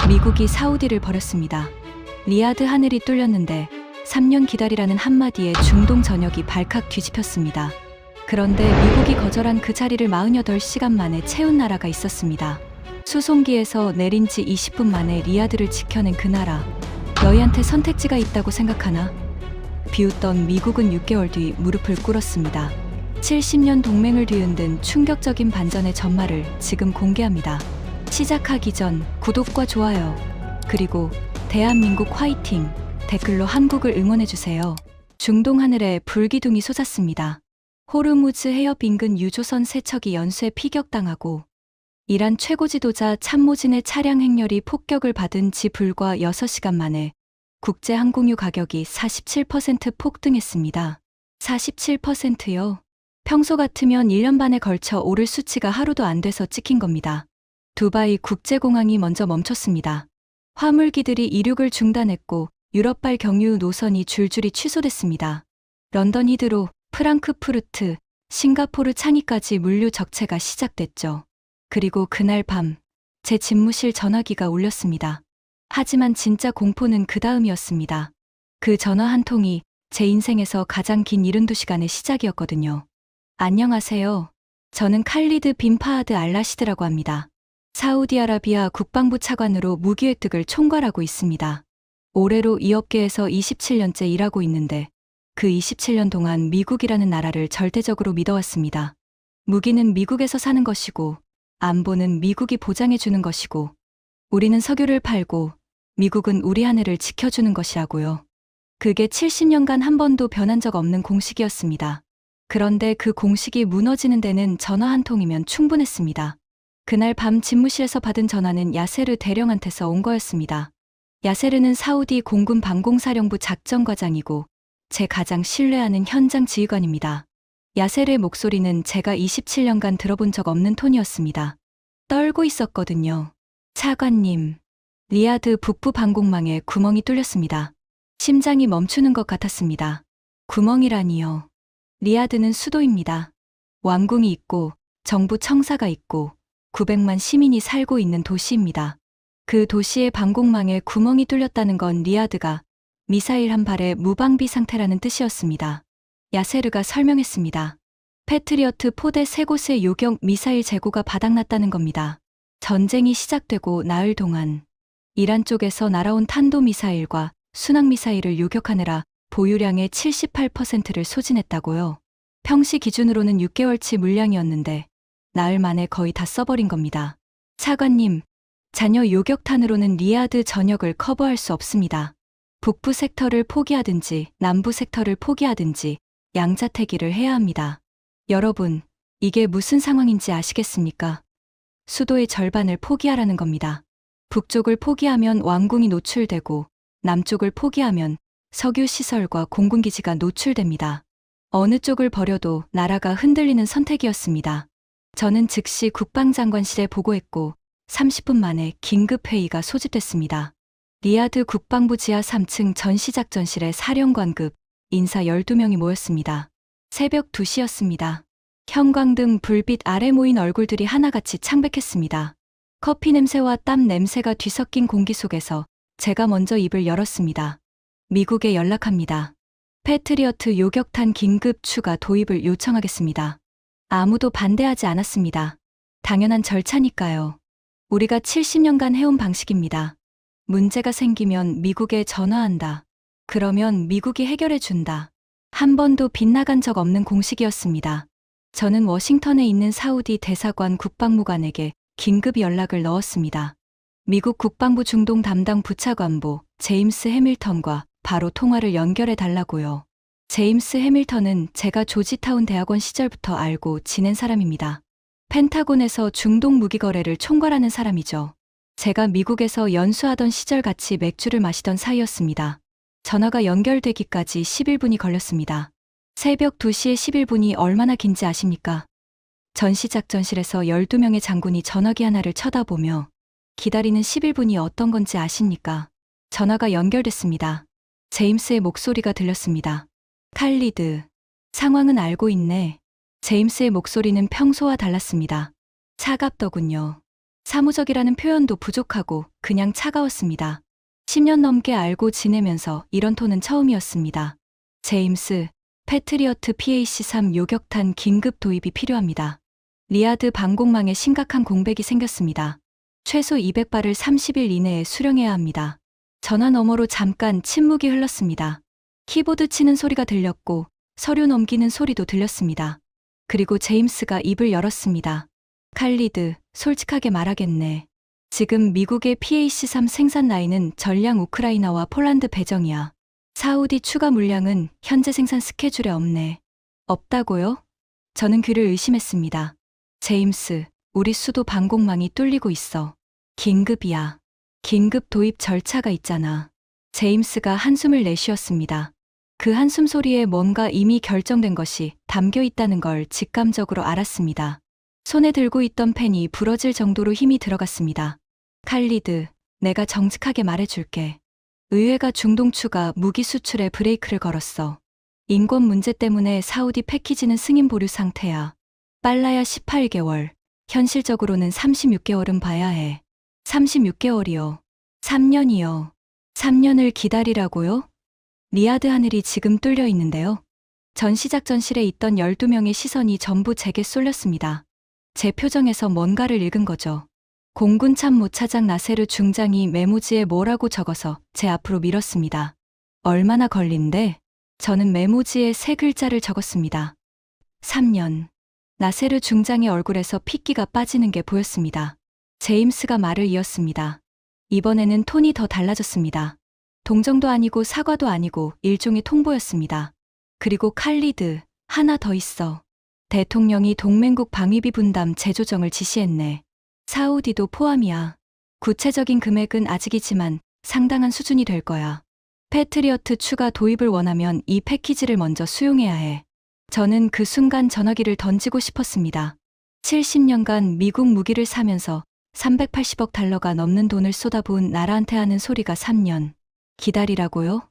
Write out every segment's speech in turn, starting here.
미국이 사우디를 버렸습니다. 리야드 하늘이 뚫렸는데 3년 기다리라는 한마디에 중동 전역이 발칵 뒤집혔습니다. 그런데 미국이 거절한 그 자리를 48시간 만에 채운 나라가 있었습니다. 수송기에서 내린 지 20분 만에 리야드를 지켜낸 그 나라. 너희한테 선택지가 있다고 생각하나? 비웃던 미국은 6개월 뒤 무릎을 꿇었습니다. 70년 동맹을 뒤흔든 충격적인 반전의 전말을 지금 공개합니다. 시작하기 전 구독과 좋아요, 그리고 대한민국 화이팅 댓글로 한국을 응원해주세요. 중동 하늘에 불기둥이 솟았습니다. 호르무즈 해협 인근 유조선 세척이 연쇄 피격당하고 이란 최고 지도자 참모진의 차량 행렬이 폭격을 받은 지 불과 6시간 만에 국제 항공유 가격이 47% 폭등했습니다. 47%요? 평소 같으면 1년 반에 걸쳐 오를 수치가 하루도 안 돼서 찍힌 겁니다. 두바이 국제공항이 먼저 멈췄습니다. 화물기들이 이륙을 중단했고 유럽발 경유 노선이 줄줄이 취소됐습니다. 런던 히드로, 프랑크푸르트, 싱가포르 창의까지 물류 적체가 시작됐죠. 그리고 그날 밤, 제 집무실 전화기가 울렸습니다. 하지만 진짜 공포는 그 다음이었습니다. 그 전화 한 통이 제 인생에서 가장 긴 72시간의 시작이었거든요. 안녕하세요. 저는 칼리드 빈 파하드 알라시드라고 합니다. 사우디아라비아 국방부 차관으로 무기 획득을 총괄하고 있습니다. 올해로 이 업계에서 27년째 일하고 있는데 그 27년 동안 미국이라는 나라를 절대적으로 믿어왔습니다. 무기는 미국에서 사는 것이고 안보는 미국이 보장해주는 것이고 우리는 석유를 팔고 미국은 우리 하늘을 지켜주는 것이라고요. 그게 70년간 한 번도 변한 적 없는 공식이었습니다. 그런데 그 공식이 무너지는 데는 전화 한 통이면 충분했습니다. 그날 밤 집무실에서 받은 전화는 야세르 대령한테서 온 거였습니다. 야세르는 사우디 공군 방공사령부 작전과장이고 제 가장 신뢰하는 현장 지휘관입니다. 야세르의 목소리는 제가 27년간 들어본 적 없는 톤이었습니다. 떨고 있었거든요. 차관님, 리야드 북부 방공망에 구멍이 뚫렸습니다. 심장이 멈추는 것 같았습니다. 구멍이라니요. 리야드는 수도입니다. 왕궁이 있고 정부 청사가 있고 900만 시민이 살고 있는 도시입니다. 그 도시의 방공망에 구멍이 뚫렸다는 건 리야드가 미사일 한 발의 무방비 상태라는 뜻이었습니다. 야세르가 설명했습니다. 패트리어트 포대 3곳의 요격 미사일 재고가 바닥났다는 겁니다. 전쟁이 시작되고 나흘 동안 이란 쪽에서 날아온 탄도미사일과 순항미사일을 요격하느라 보유량의 78%를 소진했다고요. 평시 기준으로는 6개월치 물량이었는데 나흘 만에 거의 다 써버린 겁니다. 차관님, 잔여 요격탄으로는 리야드 전역을 커버할 수 없습니다. 북부 섹터를 포기하든지 남부 섹터를 포기하든지 양자태기를 해야 합니다. 여러분, 이게 무슨 상황인지 아시겠습니까? 수도의 절반을 포기하라는 겁니다. 북쪽을 포기하면 왕궁이 노출되고 남쪽을 포기하면 석유시설과 공군기지가 노출됩니다. 어느 쪽을 버려도 나라가 흔들리는 선택이었습니다. 저는 즉시 국방장관실에 보고했고 30분 만에 긴급회의가 소집됐습니다. 리야드 국방부 지하 3층 전시작전실에 사령관급 인사 12명이 모였습니다. 새벽 2시였습니다. 형광등 불빛 아래 모인 얼굴들이 하나같이 창백했습니다. 커피 냄새와 땀 냄새가 뒤섞인 공기 속에서 제가 먼저 입을 열었습니다. 미국에 연락합니다. 패트리어트 요격탄 긴급 추가 도입을 요청하겠습니다. 아무도 반대하지 않았습니다. 당연한 절차니까요. 우리가 70년간 해온 방식입니다. 문제가 생기면 미국에 전화한다. 그러면 미국이 해결해준다. 한 번도 빗나간 적 없는 공식이었습니다. 저는 워싱턴에 있는 사우디 대사관 국방무관에게 긴급 연락을 넣었습니다. 미국 국방부 중동 담당 부차관보 제임스 해밀턴과 바로 통화를 연결해 달라고요. 제임스 해밀턴은 제가 조지타운 대학원 시절부터 알고 지낸 사람입니다. 펜타곤에서 중동 무기 거래를 총괄하는 사람이죠. 제가 미국에서 연수하던 시절 같이 맥주를 마시던 사이였습니다. 전화가 연결되기까지 11분이 걸렸습니다. 새벽 2시에 11분이 얼마나 긴지 아십니까? 전시작전실에서 12명의 장군이 전화기 하나를 쳐다보며 기다리는 11분이 어떤 건지 아십니까? 전화가 연결됐습니다. 제임스의 목소리가 들렸습니다. 칼리드, 상황은 알고 있네. 제임스의 목소리는 평소와 달랐습니다. 차갑더군요. 사무적이라는 표현도 부족하고 그냥 차가웠습니다. 10년 넘게 알고 지내면서 이런 톤은 처음이었습니다. 제임스, 패트리어트 PAC-3 요격탄 긴급 도입이 필요합니다. 리아드 방공망에 심각한 공백이 생겼습니다. 최소 200발을 30일 이내에 수령해야 합니다. 전화 너머로 잠깐 침묵이 흘렀습니다. 키보드 치는 소리가 들렸고 서류 넘기는 소리도 들렸습니다. 그리고 제임스가 입을 열었습니다. 칼리드, 솔직하게 말하겠네. 지금 미국의 PAC-3 생산 라인은 전량 우크라이나와 폴란드 배정이야. 사우디 추가 물량은 현재 생산 스케줄에 없네. 없다고요? 저는 귀를 의심했습니다. 제임스, 우리 수도 방공망이 뚫리고 있어. 긴급이야. 긴급 도입 절차가 있잖아. 제임스가 한숨을 내쉬었습니다. 그 한숨 소리에 뭔가 이미 결정된 것이 담겨 있다는 걸 직감적으로 알았습니다. 손에 들고 있던 펜이 부러질 정도로 힘이 들어갔습니다. 칼리드, 내가 정직하게 말해줄게. 의회가 중동추가 무기 수출에 브레이크를 걸었어. 인권 문제 때문에 사우디 패키지는 승인 보류 상태야. 빨라야 18개월, 현실적으로는 36개월은 봐야 해. 36개월이요. 3년이요. 3년을 기다리라고요? 리아드 하늘이 지금 뚫려 있는데요. 전시작전실에 있던 12명의 시선이 전부 제게 쏠렸습니다. 제 표정에서 뭔가를 읽은 거죠. 공군 참모차장 나세르 중장이 메모지에 뭐라고 적어서 제 앞으로 밀었습니다. 얼마나 걸린대? 저는 메모지에 3글자를 적었습니다. 3년. 나세르 중장의 얼굴에서 핏기가 빠지는 게 보였습니다. 제임스가 말을 이었습니다. 이번에는 톤이 더 달라졌습니다. 동정도 아니고 사과도 아니고 일종의 통보였습니다. 그리고 칼리드, 하나 더 있어. 대통령이 동맹국 방위비 분담 재조정을 지시했네. 사우디도 포함이야. 구체적인 금액은 아직이지만 상당한 수준이 될 거야. 패트리어트 추가 도입을 원하면 이 패키지를 먼저 수용해야 해. 저는 그 순간 전화기를 던지고 싶었습니다. 70년간 미국 무기를 사면서 380억 달러가 넘는 돈을 쏟아부은 나라한테 하는 소리가 3년. 기다리라고요?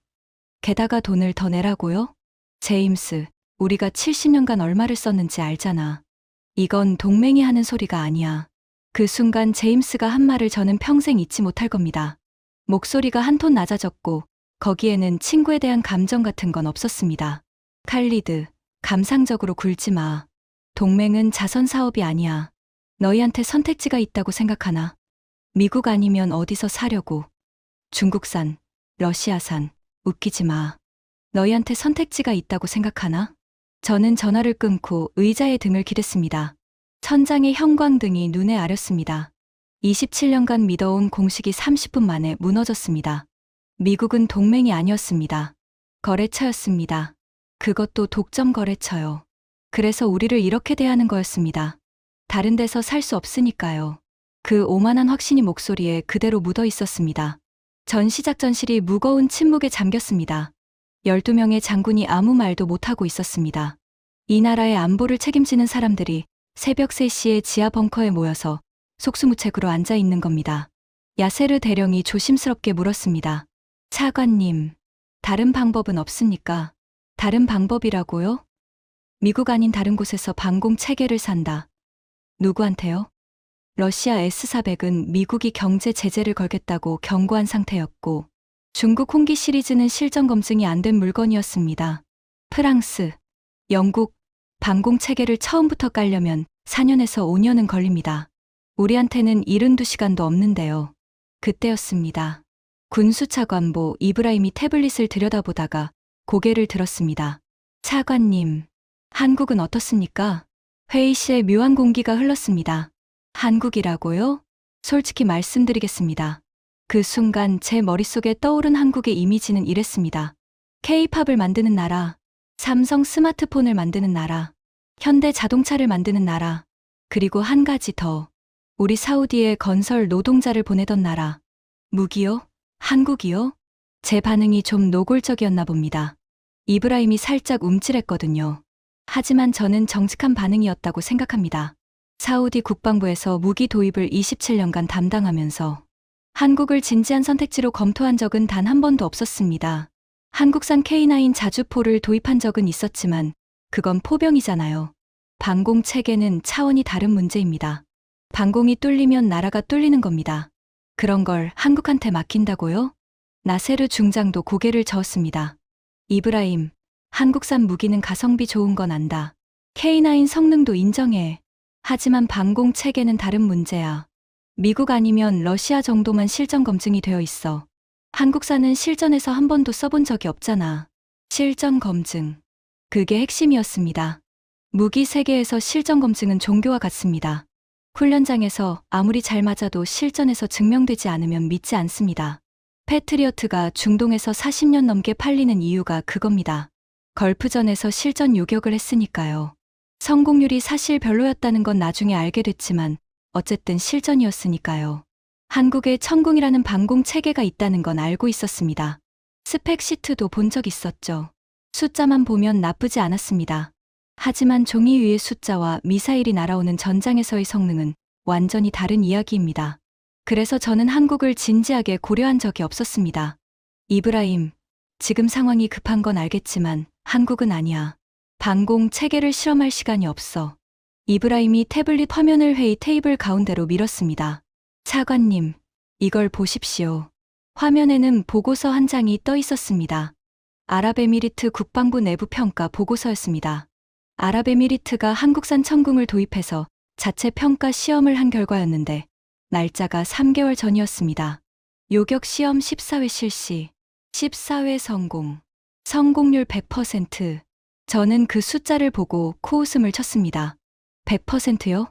게다가 돈을 더 내라고요? 제임스, 우리가 70년간 얼마를 썼는지 알잖아. 이건 동맹이 하는 소리가 아니야. 그 순간 제임스가 한 말을 저는 평생 잊지 못할 겁니다. 목소리가 한 톤 낮아졌고 거기에는 친구에 대한 감정 같은 건 없었습니다. 칼리드, 감상적으로 굴지 마. 동맹은 자선 사업이 아니야. 너희한테 선택지가 있다고 생각하나? 미국 아니면 어디서 사려고? 중국산, 러시아산, 웃기지 마. 너희한테 선택지가 있다고 생각하나? 저는 전화를 끊고 의자에 등을 기댔습니다. 천장의 형광등이 눈에 아렸습니다. 27년간 믿어온 공식이 30분 만에 무너졌습니다. 미국은 동맹이 아니었습니다. 거래처였습니다. 그것도 독점 거래처요. 그래서 우리를 이렇게 대하는 거였습니다. 다른 데서 살 수 없으니까요. 그 오만한 확신이 목소리에 그대로 묻어 있었습니다. 전시작전실이 무거운 침묵에 잠겼습니다. 12명의 장군이 아무 말도 못하고 있었습니다. 이 나라의 안보를 책임지는 사람들이 새벽 3시에 지하 벙커에 모여서 속수무책으로 앉아 있는 겁니다. 야세르 대령이 조심스럽게 물었습니다. 차관님, 다른 방법은 없습니까? 다른 방법이라고요? 미국 아닌 다른 곳에서 방공 체계를 산다. 누구한테요? 러시아 S-400은 미국이 경제 제재를 걸겠다고 경고한 상태였고 중국 홍기 시리즈는 실전 검증이 안 된 물건이었습니다. 프랑스, 영국, 방공 체계를 처음부터 깔려면 4년에서 5년은 걸립니다. 우리한테는 72시간도 없는데요. 그때였습니다. 군수차관보 이브라임이 태블릿을 들여다보다가 고개를 들었습니다. 차관님, 한국은 어떻습니까? 회의실에 묘한 공기가 흘렀습니다. 한국이라고요? 솔직히 말씀드리겠습니다. 그 순간 제 머릿속에 떠오른 한국의 이미지는 이랬습니다. K-팝을 만드는 나라, 삼성 스마트폰을 만드는 나라, 현대 자동차를 만드는 나라, 그리고 한 가지 더, 우리 사우디에 건설 노동자를 보내던 나라. 무기요? 한국이요? 제 반응이 좀 노골적이었나 봅니다. 이브라임이 살짝 움찔했거든요. 하지만 저는 정직한 반응이었다고 생각합니다. 사우디 국방부에서 무기 도입을 27년간 담당하면서 한국을 진지한 선택지로 검토한 적은 단 한 번도 없었습니다. 한국산 K9 자주포를 도입한 적은 있었지만 그건 포병이잖아요. 방공 체계는 차원이 다른 문제입니다. 방공이 뚫리면 나라가 뚫리는 겁니다. 그런 걸 한국한테 맡긴다고요? 나세르 중장도 고개를 저었습니다. 이브라임, 한국산 무기는 가성비 좋은 건 안다. K9 성능도 인정해. 하지만 방공 체계는 다른 문제야. 미국 아니면 러시아 정도만 실전 검증이 되어 있어. 한국산은 실전에서 한 번도 써본 적이 없잖아. 실전 검증. 그게 핵심이었습니다. 무기 세계에서 실전 검증은 종교와 같습니다. 훈련장에서 아무리 잘 맞아도 실전에서 증명되지 않으면 믿지 않습니다. 패트리어트가 중동에서 40년 넘게 팔리는 이유가 그겁니다. 걸프전에서 실전 요격을 했으니까요. 성공률이 사실 별로였다는 건 나중에 알게 됐지만 어쨌든 실전이었으니까요. 한국에 천궁이라는 방공 체계가 있다는 건 알고 있었습니다. 스펙 시트도 본 적 있었죠. 숫자만 보면 나쁘지 않았습니다. 하지만 종이 위의 숫자와 미사일이 날아오는 전장에서의 성능은 완전히 다른 이야기입니다. 그래서 저는 한국을 진지하게 고려한 적이 없었습니다. 이브라임, 지금 상황이 급한 건 알겠지만 한국은 아니야. 방공 체계를 실험할 시간이 없어. 이브라임이 태블릿 화면을 회의 테이블 가운데로 밀었습니다. 차관님, 이걸 보십시오. 화면에는 보고서 한 장이 떠 있었습니다. 아랍에미리트 국방부 내부 평가 보고서였습니다. 아랍에미리트가 한국산 천궁을 도입해서 자체 평가 시험을 한 결과였는데 날짜가 3개월 전이었습니다. 요격 시험 14회 실시, 14회 성공, 성공률 100%. 저는 그 숫자를 보고 코웃음을 쳤습니다. 100%요?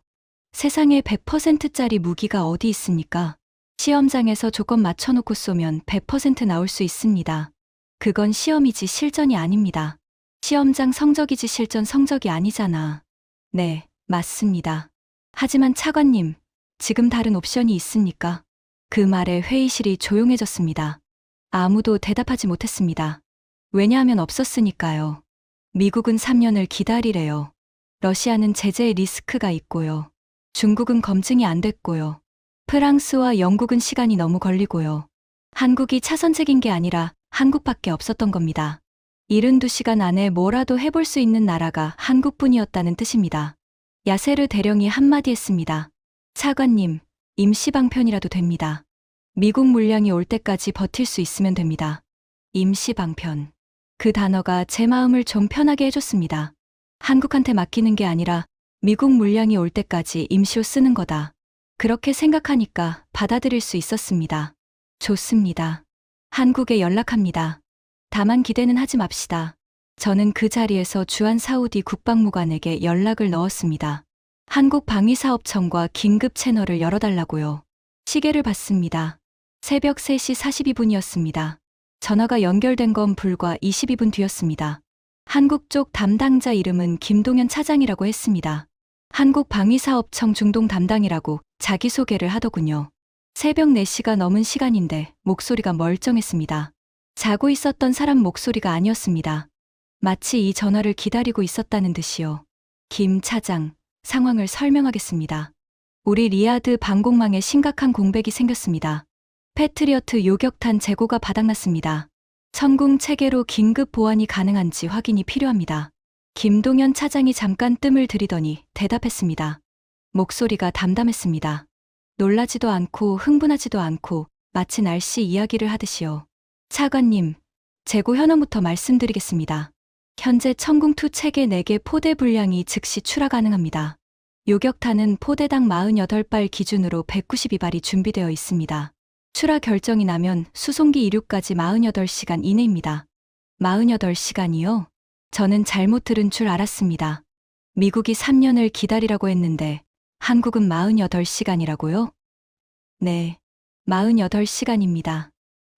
세상에 100%짜리 무기가 어디 있습니까? 시험장에서 조건 맞춰놓고 쏘면 100% 나올 수 있습니다. 그건 시험이지 실전이 아닙니다. 시험장 성적이지 실전 성적이 아니잖아. 네, 맞습니다. 하지만 차관님, 지금 다른 옵션이 있습니까? 그 말에 회의실이 조용해졌습니다. 아무도 대답하지 못했습니다. 왜냐하면 없었으니까요. 미국은 3년을 기다리래요. 러시아는 제재의 리스크가 있고요. 중국은 검증이 안 됐고요. 프랑스와 영국은 시간이 너무 걸리고요. 한국이 차선책인 게 아니라 한국밖에 없었던 겁니다. 72시간 안에 뭐라도 해볼 수 있는 나라가 한국뿐이었다는 뜻입니다. 야세르 대령이 한마디 했습니다. 차관님, 임시방편이라도 됩니다. 미국 물량이 올 때까지 버틸 수 있으면 됩니다. 임시방편. 그 단어가 제 마음을 좀 편하게 해줬습니다. 한국한테 맡기는 게 아니라 미국 물량이 올 때까지 임시로 쓰는 거다. 그렇게 생각하니까 받아들일 수 있었습니다. 좋습니다. 한국에 연락합니다. 다만 기대는 하지 맙시다. 저는 그 자리에서 주한 사우디 국방무관에게 연락을 넣었습니다. 한국방위사업청과 긴급 채널을 열어달라고요. 시계를 봤습니다. 새벽 3시 42분이었습니다. 전화가 연결된 건 불과 22분 뒤였습니다. 한국 쪽 담당자 이름은 김동현 차장이라고 했습니다. 한국방위사업청 중동 담당이라고 자기소개를 하더군요. 새벽 4시가 넘은 시간인데 목소리가 멀쩡했습니다. 자고 있었던 사람 목소리가 아니었습니다. 마치 이 전화를 기다리고 있었다는 듯이요. 김 차장, 상황을 설명하겠습니다. 우리 리야드 방공망에 심각한 공백이 생겼습니다. 패트리어트 요격탄 재고가 바닥났습니다. 천궁 체계로 긴급 보완이 가능한지 확인이 필요합니다. 김동현 차장이 잠깐 뜸을 들이더니 대답했습니다. 목소리가 담담했습니다. 놀라지도 않고 흥분하지도 않고 마치 날씨 이야기를 하듯이요. 차관님, 재고 현황부터 말씀드리겠습니다. 현재 천궁2 체계 4개 포대 분량이 즉시 출하 가능합니다. 요격탄은 포대당 48발 기준으로 192발이 준비되어 있습니다. 출하 결정이 나면 수송기 이륙까지 48시간 이내입니다. 48시간이요? 저는 잘못 들은 줄 알았습니다. 미국이 3년을 기다리라고 했는데 한국은 48시간이라고요? 네, 48시간입니다.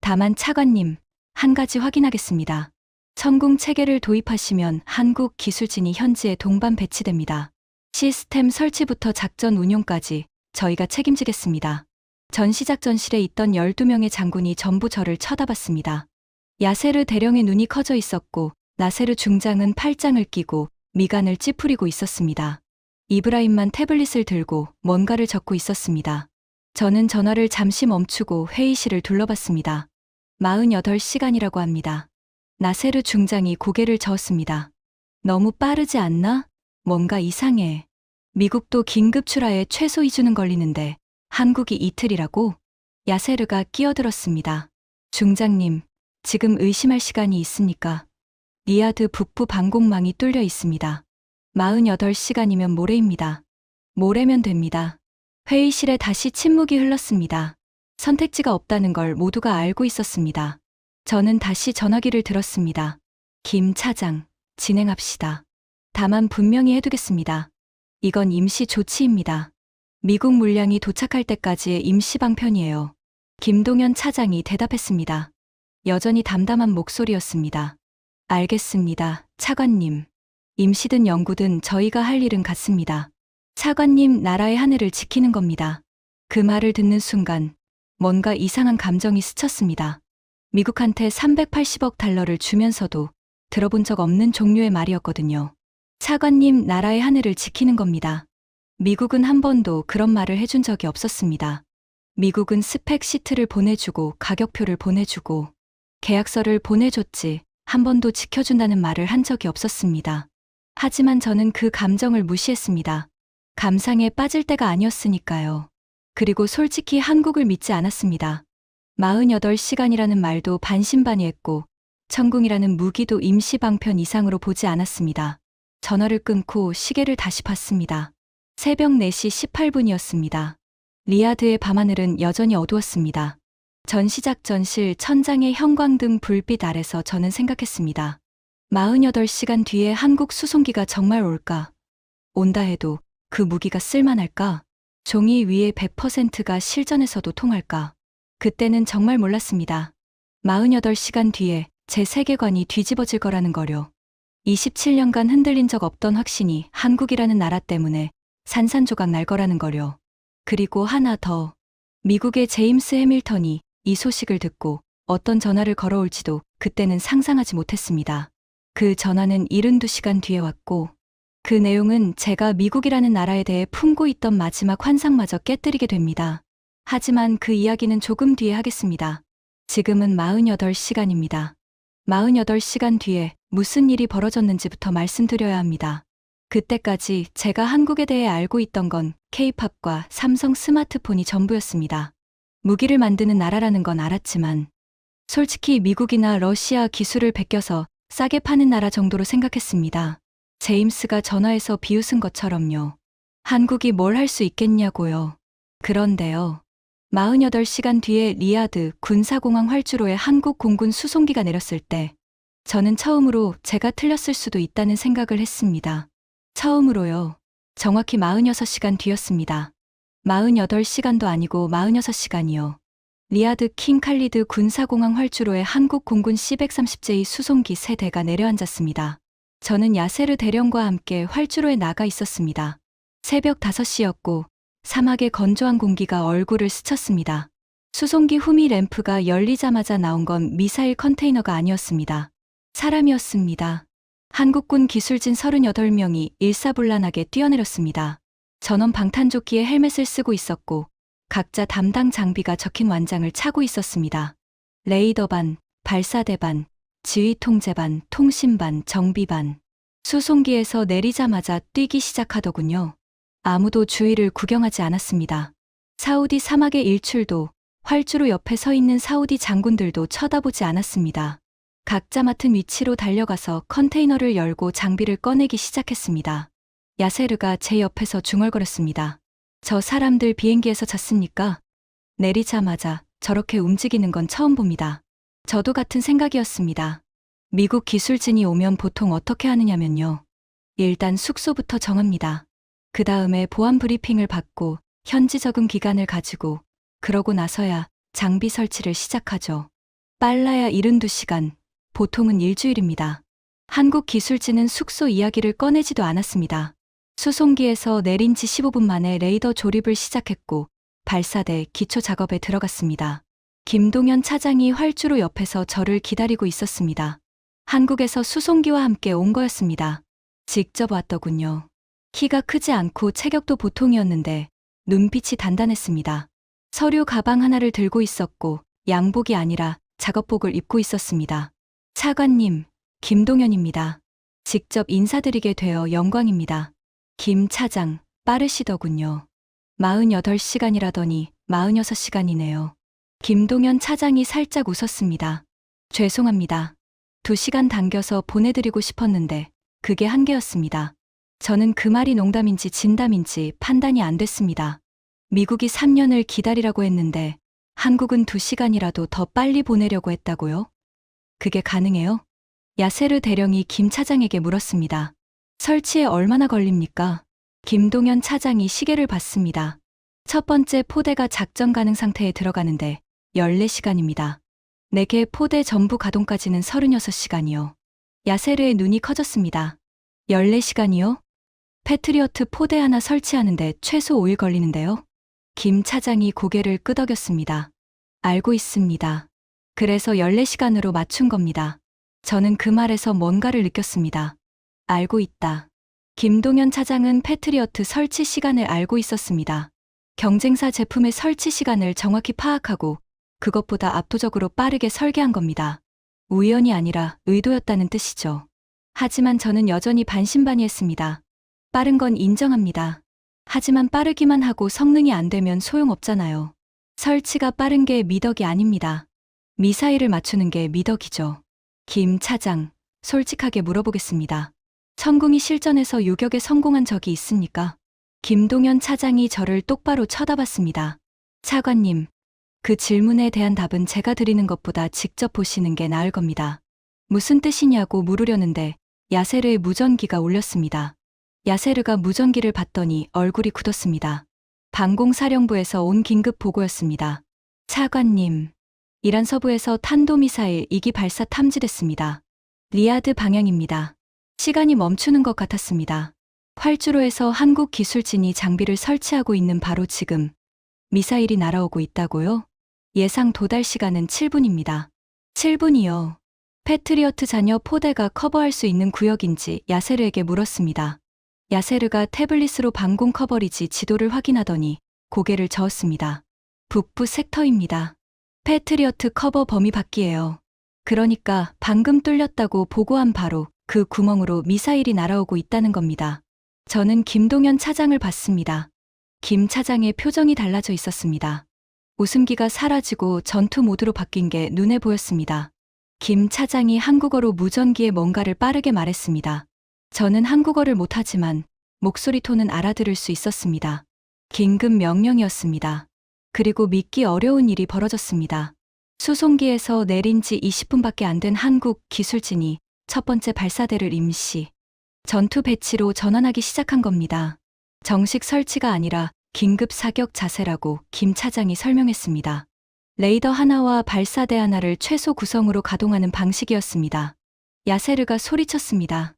다만 차관님, 한 가지 확인하겠습니다. 천궁 체계를 도입하시면 한국 기술진이 현지에 동반 배치됩니다. 시스템 설치부터 작전 운용까지 저희가 책임지겠습니다. 전시작전실에 있던 12명의 장군이 전부 저를 쳐다봤습니다. 야세르 대령의 눈이 커져 있었고 나세르 중장은 팔짱을 끼고 미간을 찌푸리고 있었습니다. 이브라임만 태블릿을 들고 뭔가를 적고 있었습니다. 저는 전화를 잠시 멈추고 회의실을 둘러봤습니다. 48시간이라고 합니다. 나세르 중장이 고개를 저었습니다. 너무 빠르지 않나? 뭔가 이상해. 미국도 긴급 출하에 최소 2주는 걸리는데 한국이 이틀이라고? 야세르가 끼어들었습니다. 중장님, 지금 의심할 시간이 있습니까? 리야드 북부 방공망이 뚫려 있습니다. 48시간이면 모레입니다. 모레면 됩니다. 회의실에 다시 침묵이 흘렀습니다. 선택지가 없다는 걸 모두가 알고 있었습니다. 저는 다시 전화기를 들었습니다. 김 차장, 진행합시다. 다만 분명히 해두겠습니다. 이건 임시 조치입니다. 미국 물량이 도착할 때까지의 임시 방편이에요. 김동연 차장이 대답했습니다. 여전히 담담한 목소리였습니다. 알겠습니다, 차관님. 임시든 영구든 저희가 할 일은 같습니다. 차관님, 나라의 하늘을 지키는 겁니다. 그 말을 듣는 순간 뭔가 이상한 감정이 스쳤습니다. 미국한테 380억 달러를 주면서도 들어본 적 없는 종류의 말이었거든요. 차관님, 나라의 하늘을 지키는 겁니다. 미국은 한 번도 그런 말을 해준 적이 없었습니다. 미국은 스펙 시트를 보내주고 가격표를 보내주고 계약서를 보내줬지 한 번도 지켜준다는 말을 한 적이 없었습니다. 하지만 저는 그 감정을 무시했습니다. 감상에 빠질 때가 아니었으니까요. 그리고 솔직히 한국을 믿지 않았습니다. 48시간이라는 말도 반신반의했고 천궁이라는 무기도 임시 방편 이상으로 보지 않았습니다. 전화를 끊고 시계를 다시 봤습니다. 새벽 4시 18분이었습니다. 리야드의 밤하늘은 여전히 어두웠습니다. 전시작전실 천장의 형광등 불빛 아래서 저는 생각했습니다. 48시간 뒤에 한국 수송기가 정말 올까? 온다 해도 그 무기가 쓸만할까? 종이 위에 100%가 실전에서도 통할까? 그때는 정말 몰랐습니다. 48시간 뒤에 제 세계관이 뒤집어질 거라는 거요. 27년간 흔들린 적 없던 확신이 한국이라는 나라 때문에 산산조각 날 거라는 거요. 그리고 하나 더. 미국의 제임스 해밀턴이 이 소식을 듣고 어떤 전화를 걸어올지도 그때는 상상하지 못했습니다. 그 전화는 72시간 뒤에 왔고 그 내용은 제가 미국이라는 나라에 대해 품고 있던 마지막 환상마저 깨뜨리게 됩니다. 하지만 그 이야기는 조금 뒤에 하겠습니다. 지금은 48시간입니다. 48시간 뒤에 무슨 일이 벌어졌는지부터 말씀드려야 합니다. 그때까지 제가 한국에 대해 알고 있던 건 K-팝과 삼성 스마트폰이 전부였습니다. 무기를 만드는 나라라는 건 알았지만 솔직히 미국이나 러시아 기술을 베껴서 싸게 파는 나라 정도로 생각했습니다. 제임스가 전화해서 비웃은 것처럼요. 한국이 뭘 할 수 있겠냐고요. 그런데요. 48시간 뒤에 리야드 군사공항 활주로에 한국 공군 수송기가 내렸을 때 저는 처음으로 제가 틀렸을 수도 있다는 생각을 했습니다. 처음으로요. 정확히 46시간 뒤였습니다. 48시간도 아니고 46시간이요. 리야드 킹 칼리드 군사공항 활주로에 한국 공군 C-130J 수송기 3대가 내려앉았습니다. 저는 야세르 대령과 함께 활주로에 나가 있었습니다. 새벽 5시였고 사막의 건조한 공기가 얼굴을 스쳤습니다. 수송기 후미 램프가 열리자마자 나온 건 미사일 컨테이너가 아니었습니다. 사람이었습니다. 한국군 기술진 38명이 일사불란하게 뛰어내렸습니다. 전원 방탄조끼에 헬멧을 쓰고 있었고 각자 담당 장비가 적힌 완장을 차고 있었습니다. 레이더반, 발사대반, 지휘통제반, 통신반, 정비반. 수송기에서 내리자마자 뛰기 시작하더군요. 아무도 주위를 구경하지 않았습니다. 사우디 사막의 일출도 활주로 옆에 서 있는 사우디 장군들도 쳐다보지 않았습니다. 각자 맡은 위치로 달려가서 컨테이너를 열고 장비를 꺼내기 시작했습니다. 야세르가 제 옆에서 중얼거렸습니다. 저 사람들 비행기에서 잤습니까? 내리자마자 저렇게 움직이는 건 처음 봅니다. 저도 같은 생각이었습니다. 미국 기술진이 오면 보통 어떻게 하느냐면요. 일단 숙소부터 정합니다. 그 다음에 보안 브리핑을 받고 현지 적응 기간을 가지고 그러고 나서야 장비 설치를 시작하죠. 빨라야 72시간, 보통은 일주일입니다. 한국 기술진은 숙소 이야기를 꺼내지도 않았습니다. 수송기에서 내린 지 15분 만에 레이더 조립을 시작했고 발사대 기초 작업에 들어갔습니다. 김동연 차장이 활주로 옆에서 저를 기다리고 있었습니다. 한국에서 수송기와 함께 온 거였습니다. 직접 왔더군요. 키가 크지 않고 체격도 보통이었는데 눈빛이 단단했습니다. 서류 가방 하나를 들고 있었고 양복이 아니라 작업복을 입고 있었습니다. 차관님, 김동연입니다. 직접 인사드리게 되어 영광입니다. 김 차장, 빠르시더군요. 48시간이라더니 46시간이네요. 김동현 차장이 살짝 웃었습니다. 죄송합니다. 2시간 당겨서 보내드리고 싶었는데 그게 한계였습니다. 저는 그 말이 농담인지 진담인지 판단이 안 됐습니다. 미국이 3년을 기다리라고 했는데 한국은 2시간이라도 더 빨리 보내려고 했다고요? 그게 가능해요? 야세르 대령이 김 차장에게 물었습니다. 설치에 얼마나 걸립니까? 김동현 차장이 시계를 봤습니다. 첫 번째 포대가 작전 가능 상태에 들어가는데 14시간입니다. 4개 포대 전부 가동까지는 36시간이요. 야세르의 눈이 커졌습니다. 14시간이요? 패트리어트 포대 하나 설치하는데 최소 5일 걸리는데요. 김 차장이 고개를 끄덕였습니다. 알고 있습니다. 그래서 14시간으로 맞춘 겁니다. 저는 그 말에서 뭔가를 느꼈습니다. 알고 있다. 김동현 차장은 패트리어트 설치 시간을 알고 있었습니다. 경쟁사 제품의 설치 시간을 정확히 파악하고 그것보다 압도적으로 빠르게 설계한 겁니다. 우연이 아니라 의도였다는 뜻이죠. 하지만 저는 여전히 반신반의했습니다. 빠른 건 인정합니다. 하지만 빠르기만 하고 성능이 안 되면 소용없잖아요. 설치가 빠른 게 미덕이 아닙니다. 미사일을 맞추는 게 미덕이죠. 김 차장, 솔직하게 물어보겠습니다. 천궁이 실전에서 요격에 성공한 적이 있습니까? 김동현 차장이 저를 똑바로 쳐다봤습니다. 차관님, 그 질문에 대한 답은 제가 드리는 것보다 직접 보시는 게 나을 겁니다. 무슨 뜻이냐고 물으려는데 야세르의 무전기가 울렸습니다. 야세르가 무전기를 봤더니 얼굴이 굳었습니다. 방공사령부에서 온 긴급 보고였습니다. 차관님, 이란 서부에서 탄도미사일 2기 발사 탐지됐습니다. 리야드 방향입니다. 시간이 멈추는 것 같았습니다. 활주로에서 한국 기술진이 장비를 설치하고 있는 바로 지금 미사일이 날아오고 있다고요? 예상 도달 시간은 7분입니다. 7분이요. 패트리어트 잔여 포대가 커버할 수 있는 구역인지 야세르에게 물었습니다. 야세르가 태블릿으로 방공 커버리지 지도를 확인하더니 고개를 저었습니다. 북부 섹터입니다. 패트리어트 커버 범위 밖이에요. 그러니까 방금 뚫렸다고 보고한 바로 그 구멍으로 미사일이 날아오고 있다는 겁니다. 저는 김동현 차장을 봤습니다. 김 차장의 표정이 달라져 있었습니다. 웃음기가 사라지고 전투 모드로 바뀐 게 눈에 보였습니다. 김 차장이 한국어로 무전기에 뭔가를 빠르게 말했습니다. 저는 한국어를 못하지만 목소리 톤은 알아들을 수 있었습니다. 긴급 명령이었습니다. 그리고 믿기 어려운 일이 벌어졌습니다. 수송기에서 내린 지 20분밖에 안 된 한국 기술진이 첫 번째 발사대를 임시 전투 배치로 전환하기 시작한 겁니다. 정식 설치가 아니라 긴급 사격 자세라고 김 차장이 설명했습니다. 레이더 하나와 발사대 하나를 최소 구성으로 가동하는 방식이었습니다. 야세르가 소리쳤습니다.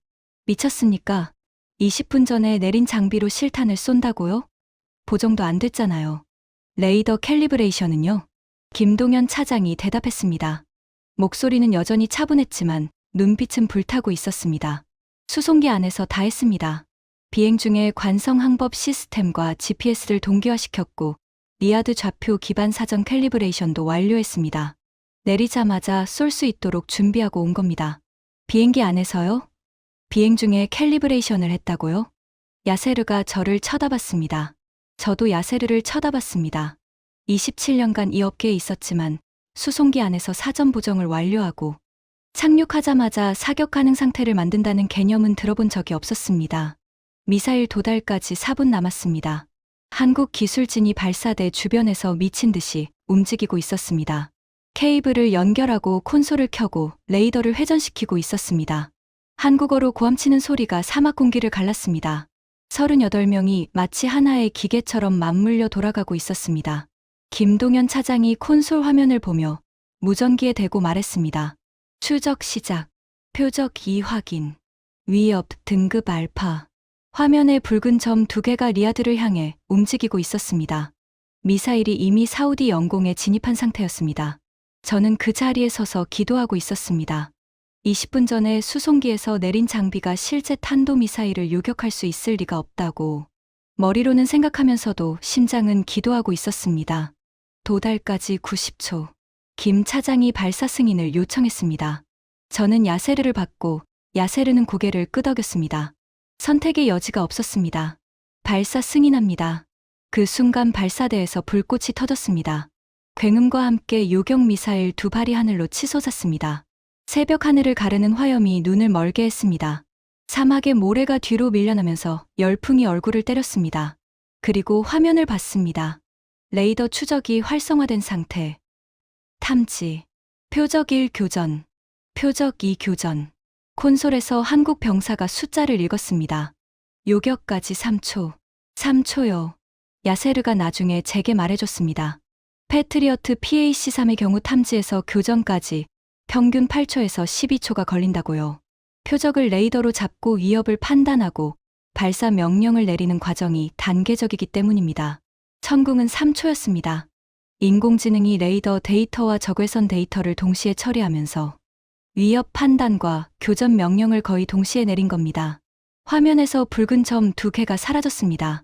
미쳤습니까? 20분 전에 내린 장비로 실탄을 쏜다고요? 보정도 안 됐잖아요. 레이더 캘리브레이션은요? 김동현 차장이 대답했습니다. 목소리는 여전히 차분했지만 눈빛은 불타고 있었습니다. 수송기 안에서 다 했습니다. 비행 중에 관성 항법 시스템과 GPS를 동기화시켰고 리야드 좌표 기반 사전 캘리브레이션도 완료했습니다. 내리자마자 쏠 수 있도록 준비하고 온 겁니다. 비행기 안에서요? 비행 중에 캘리브레이션을 했다고요? 야세르가 저를 쳐다봤습니다. 저도 야세르를 쳐다봤습니다. 27년간 이 업계에 있었지만 수송기 안에서 사전 보정을 완료하고 착륙하자마자 사격 가능 상태를 만든다는 개념은 들어본 적이 없었습니다. 미사일 도달까지 4분 남았습니다. 한국 기술진이 발사대 주변에서 미친 듯이 움직이고 있었습니다. 케이블을 연결하고 콘솔을 켜고 레이더를 회전시키고 있었습니다. 한국어로 고함치는 소리가 사막 공기를 갈랐습니다. 38명이 마치 하나의 기계처럼 맞물려 돌아가고 있었습니다. 김동현 차장이 콘솔 화면을 보며 무전기에 대고 말했습니다. 추적 시작. 표적 2 확인. 위협 등급 알파. 화면에 붉은 점 2개가 리야드를 향해 움직이고 있었습니다. 미사일이 이미 사우디 영공에 진입한 상태였습니다. 저는 그 자리에 서서 기도하고 있었습니다. 20분 전에 수송기에서 내린 장비가 실제 탄도미사일을 요격할 수 있을 리가 없다고 머리로는 생각하면서도 심장은 기도하고 있었습니다. 도달까지 90초. 김 차장이 발사 승인을 요청했습니다. 저는 야세르를 받고 야세르는 고개를 끄덕였습니다. 선택의 여지가 없었습니다. 발사 승인합니다. 그 순간 발사대에서 불꽃이 터졌습니다. 굉음과 함께 요격 미사일 2발이 하늘로 치솟았습니다. 새벽 하늘을 가르는 화염이 눈을 멀게 했습니다. 사막의 모래가 뒤로 밀려나면서 열풍이 얼굴을 때렸습니다. 그리고 화면을 봤습니다. 레이더 추적이 활성화된 상태. 탐지. 표적 1 교전. 표적 2 교전. 콘솔에서 한국 병사가 숫자를 읽었습니다. 요격까지 3초. 3초요. 야세르가 나중에 제게 말해줬습니다. 패트리어트 PAC-3의 경우 탐지에서 교전까지 평균 8초에서 12초가 걸린다고요. 표적을 레이더로 잡고 위협을 판단하고 발사 명령을 내리는 과정이 단계적이기 때문입니다. 천궁은 3초였습니다. 인공지능이 레이더 데이터와 적외선 데이터를 동시에 처리하면서 위협 판단과 교전 명령을 거의 동시에 내린 겁니다. 화면에서 붉은 점 2개가 사라졌습니다.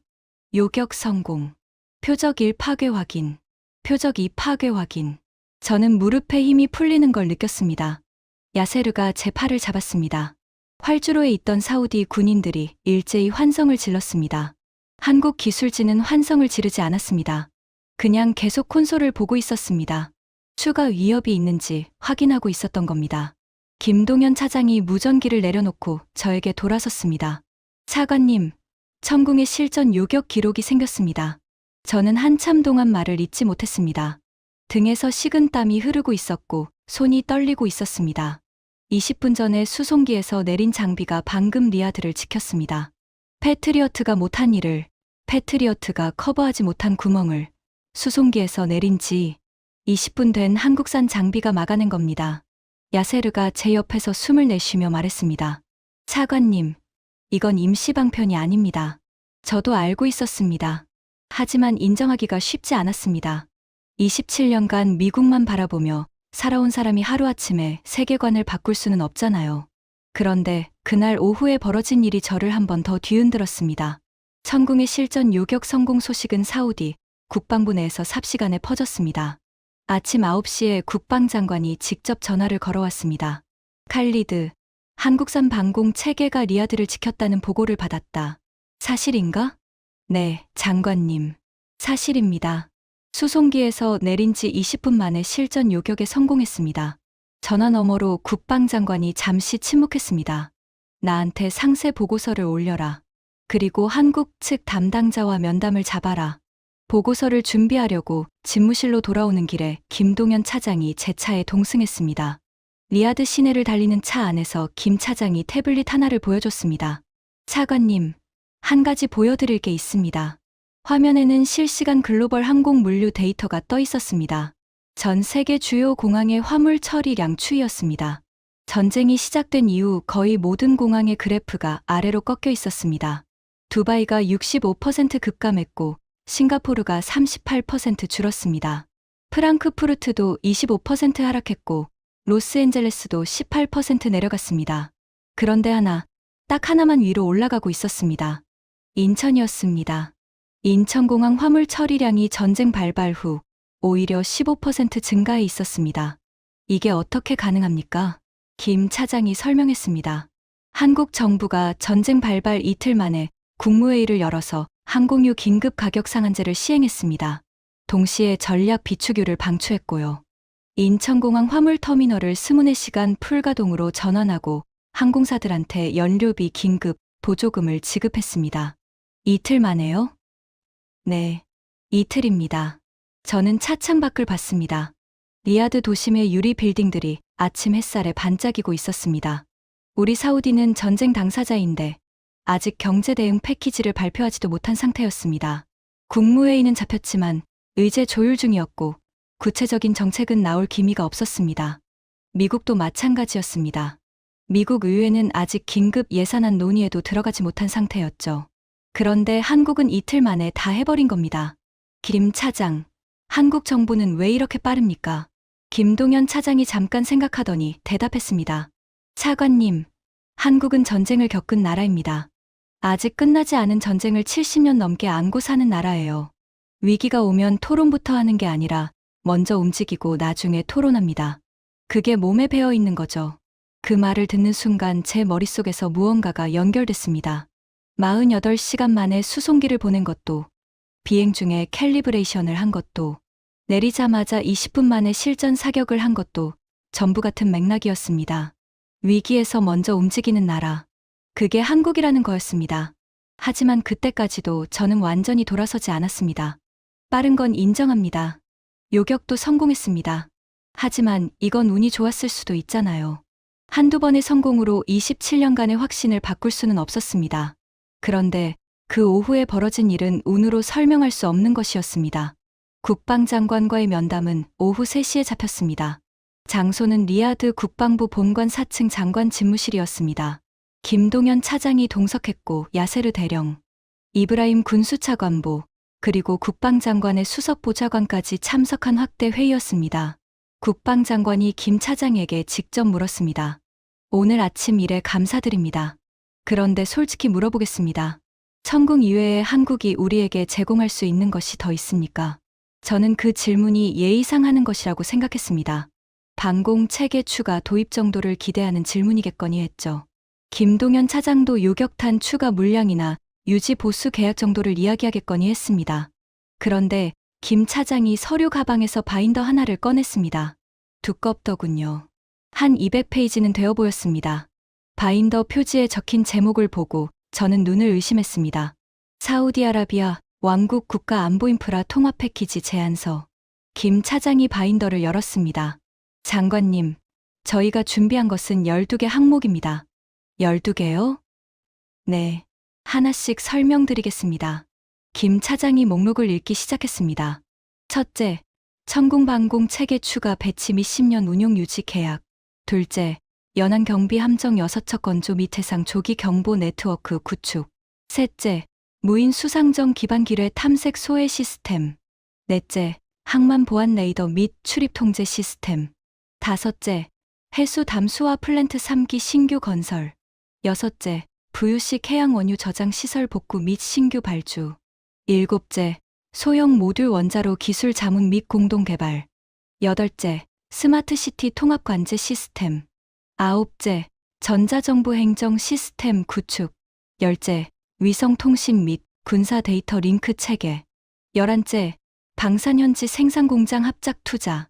요격 성공. 표적 1 파괴 확인. 표적 2 파괴 확인. 저는 무릎에 힘이 풀리는 걸 느꼈습니다. 야세르가 제 팔을 잡았습니다. 활주로에 있던 사우디 군인들이 일제히 환성을 질렀습니다. 한국 기술진은 환성을 지르지 않았습니다. 그냥 계속 콘솔을 보고 있었습니다. 추가 위협이 있는지 확인하고 있었던 겁니다. 김동현 차장이 무전기를 내려놓고 저에게 돌아섰습니다. 차관님, 천궁의 실전 요격 기록이 생겼습니다. 저는 한참 동안 말을 잇지 못했습니다. 등에서 식은땀이 흐르고 있었고 손이 떨리고 있었습니다. 20분 전에 수송기에서 내린 장비가 방금 리아드를 지켰습니다. 패트리어트가 못한 일을, 패트리어트가 커버하지 못한 구멍을 수송기에서 내린 지 20분 된 한국산 장비가 막아낸 겁니다. 야세르가 제 옆에서 숨을 내쉬며 말했습니다. 차관님, 이건 임시방편이 아닙니다. 저도 알고 있었습니다. 하지만 인정하기가 쉽지 않았습니다. 27년간 미국만 바라보며 살아온 사람이 하루아침에 세계관을 바꿀 수는 없잖아요. 그런데 그날 오후에 벌어진 일이 저를 한 번 더 뒤흔들었습니다. 천궁의 실전 요격 성공 소식은 사우디 국방부 내에서 삽시간에 퍼졌습니다. 아침 9시에 국방장관이 직접 전화를 걸어왔습니다. 칼리드, 한국산 방공 체계가 리아드를 지켰다는 보고를 받았다. 사실인가? 네, 장관님. 사실입니다. 수송기에서 내린 지 20분 만에 실전 요격에 성공했습니다. 전화 너머로 국방장관이 잠시 침묵했습니다. 나한테 상세 보고서를 올려라. 그리고 한국 측 담당자와 면담을 잡아라. 보고서를 준비하려고 집무실로 돌아오는 길에 김동현 차장이 제 차에 동승했습니다. 리아드 시내를 달리는 차 안에서 김 차장이 태블릿 하나를 보여줬습니다. 차관님, 한 가지 보여드릴 게 있습니다. 화면에는 실시간 글로벌 항공 물류 데이터가 떠 있었습니다. 전 세계 주요 공항의 화물 처리량 추이였습니다. 전쟁이 시작된 이후 거의 모든 공항의 그래프가 아래로 꺾여 있었습니다. 두바이가 65% 급감했고 싱가포르가 38% 줄었습니다. 프랑크푸르트도 25% 하락했고 로스앤젤레스도 18% 내려갔습니다. 그런데 딱 하나만 위로 올라가고 있었습니다. 인천이었습니다. 인천공항 화물 처리량이 전쟁 발발 후 오히려 15% 증가해 있었습니다. 이게 어떻게 가능합니까? 김 차장이 설명했습니다. 한국 정부가 전쟁 발발 이틀 만에 국무회의를 열어서 항공유 긴급 가격 상한제를 시행했습니다. 동시에 전략 비축유를 방출했고요. 인천공항 화물터미널을 24시간 풀가동으로 전환하고 항공사들한테 연료비 긴급 보조금을 지급했습니다. 이틀 만에요? 네, 이틀입니다. 저는 차창 밖을 봤습니다. 리아드 도심의 유리 빌딩들이 아침 햇살에 반짝이고 있었습니다. 우리 사우디는 전쟁 당사자인데 아직 경제 대응 패키지를 발표하지도 못한 상태였습니다. 국무회의는 잡혔지만 의제 조율 중이었고 구체적인 정책은 나올 기미가 없었습니다. 미국도 마찬가지였습니다. 미국 의회는 아직 긴급 예산안 논의에도 들어가지 못한 상태였죠. 그런데 한국은 이틀 만에 다 해버린 겁니다. 김 차장, 한국 정부는 왜 이렇게 빠릅니까? 김동현 차장이 잠깐 생각하더니 대답했습니다. 차관님, 한국은 전쟁을 겪은 나라입니다. 아직 끝나지 않은 전쟁을 70년 넘게 안고 사는 나라예요. 위기가 오면 토론부터 하는 게 아니라 먼저 움직이고 나중에 토론합니다. 그게 몸에 배어 있는 거죠. 그 말을 듣는 순간 제 머릿속에서 무언가가 연결됐습니다. 48시간 만에 수송기를 보낸 것도, 비행 중에 캘리브레이션을 한 것도, 내리자마자 20분 만에 실전 사격을 한 것도 전부 같은 맥락이었습니다. 위기에서 먼저 움직이는 나라. 그게 한국이라는 거였습니다. 하지만 그때까지도 저는 완전히 돌아서지 않았습니다. 빠른 건 인정합니다. 요격도 성공했습니다. 하지만 이건 운이 좋았을 수도 있잖아요. 한두 번의 성공으로 27년간의 확신을 바꿀 수는 없었습니다. 그런데 그 오후에 벌어진 일은 운으로 설명할 수 없는 것이었습니다. 국방장관과의 면담은 오후 3시에 잡혔습니다. 장소는 리야드 국방부 본관 4층 장관 집무실이었습니다. 김동연 차장이 동석했고 야세르 대령, 이브라임 군수차관보, 그리고 국방장관의 수석보좌관까지 참석한 확대 회의였습니다. 국방장관이 김 차장에게 직접 물었습니다. 오늘 아침 일에 감사드립니다. 그런데 솔직히 물어보겠습니다. 천궁 이외에 한국이 우리에게 제공할 수 있는 것이 더 있습니까? 저는 그 질문이 예의상 하는 것이라고 생각했습니다. 방공 체계 추가 도입 정도를 기대하는 질문이겠거니 했죠. 김동연 차장도 요격탄 추가 물량이나 유지 보수 계약 정도를 이야기하겠거니 했습니다. 그런데 김 차장이 서류 가방에서 바인더 하나를 꺼냈습니다. 두껍더군요. 한 200페이지는 되어 보였습니다. 바인더 표지에 적힌 제목을 보고 저는 눈을 의심했습니다. 사우디아라비아 왕국 국가 안보 인프라 통합 패키지 제안서. 김 차장이 바인더를 열었습니다. 장관님, 저희가 준비한 것은 12개 항목입니다. 12개요? 네. 하나씩 설명드리겠습니다. 김 차장이 목록을 읽기 시작했습니다. 첫째, 천궁방공 체계 추가 배치 및 10년 운용 유지 계약. 둘째, 연안 경비 함정 6척 건조 및 해상 조기 경보 네트워크 구축. 셋째, 무인 수상정 기반 기뢰 탐색 소해 시스템. 넷째, 항만 보안 레이더 및 출입 통제 시스템. 다섯째, 해수 담수화 플랜트 3기 신규 건설. 여섯째, 부유식 해양 원유 저장 시설 복구 및 신규 발주. 일곱째, 소형 모듈 원자로 기술 자문 및 공동 개발. 여덟째, 스마트 시티 통합 관제 시스템. 아홉째, 전자정부 행정 시스템 구축. 열째, 위성통신 및 군사 데이터 링크 체계. 11째, 방산현지 생산공장 합작 투자.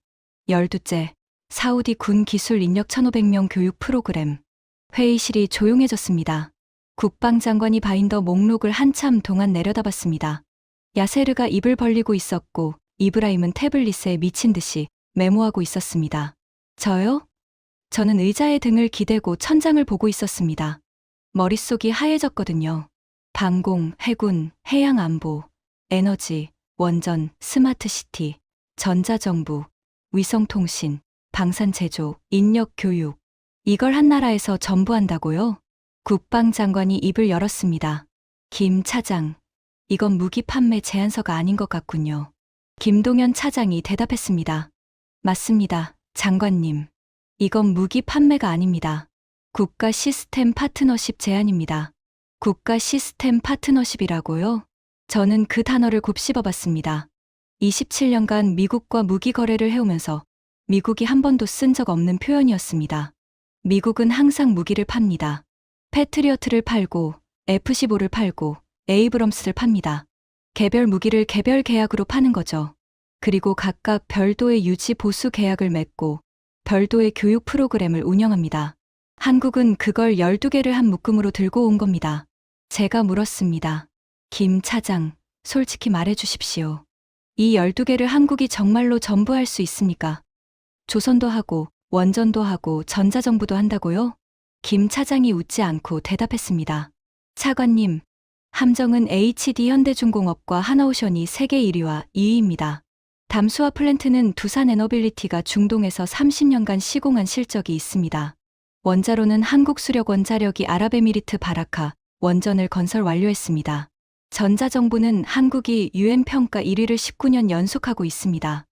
12째, 사우디 군 기술 인력 1,500명 교육 프로그램. 회의실이 조용해졌습니다. 국방장관이 바인더 목록을 한참 동안 내려다봤습니다. 야세르가 입을 벌리고 있었고 이브라임은 태블릿에 미친 듯이 메모하고 있었습니다. 저요? 저는 의자에 등을 기대고 천장을 보고 있었습니다. 머릿속이 하얘졌거든요. 방공, 해군, 해양안보, 에너지, 원전, 스마트시티, 전자정부, 위성통신, 방산제조, 인력교육. 이걸 한 나라에서 전부 한다고요? 국방장관이 입을 열었습니다. 김 차장, 이건 무기 판매 제안서가 아닌 것 같군요. 김동연 차장이 대답했습니다. 맞습니다, 장관님. 이건 무기 판매가 아닙니다. 국가 시스템 파트너십 제안입니다. 국가 시스템 파트너십이라고요? 저는 그 단어를 곱씹어봤습니다. 27년간 미국과 무기 거래를 해오면서 미국이 한 번도 쓴 적 없는 표현이었습니다. 미국은 항상 무기를 팝니다. 패트리어트를 팔고 F-15를 팔고 에이브럼스를 팝니다. 개별 무기를 개별 계약으로 파는 거죠. 그리고 각각 별도의 유지 보수 계약을 맺고 별도의 교육 프로그램을 운영합니다. 한국은 그걸 12개를 한 묶음으로 들고 온 겁니다. 제가 물었습니다. 김 차장, 솔직히 말해 주십시오. 이 12개를 한국이 정말로 전부 할 수 있습니까? 조선도 하고 원전도 하고 전자정부도 한다고요? 김 차장이 웃지 않고 대답했습니다. 차관님, 함정은 HD 현대중공업과 하나오션이 세계 1위와 2위입니다. 담수화 플랜트는 두산 에너빌리티가 중동에서 30년간 시공한 실적이 있습니다. 원자로는 한국수력원자력이 아랍에미리트 바라카 원전을 건설 완료했습니다. 전자정부는 한국이 UN 평가 1위를 19년 연속하고 있습니다.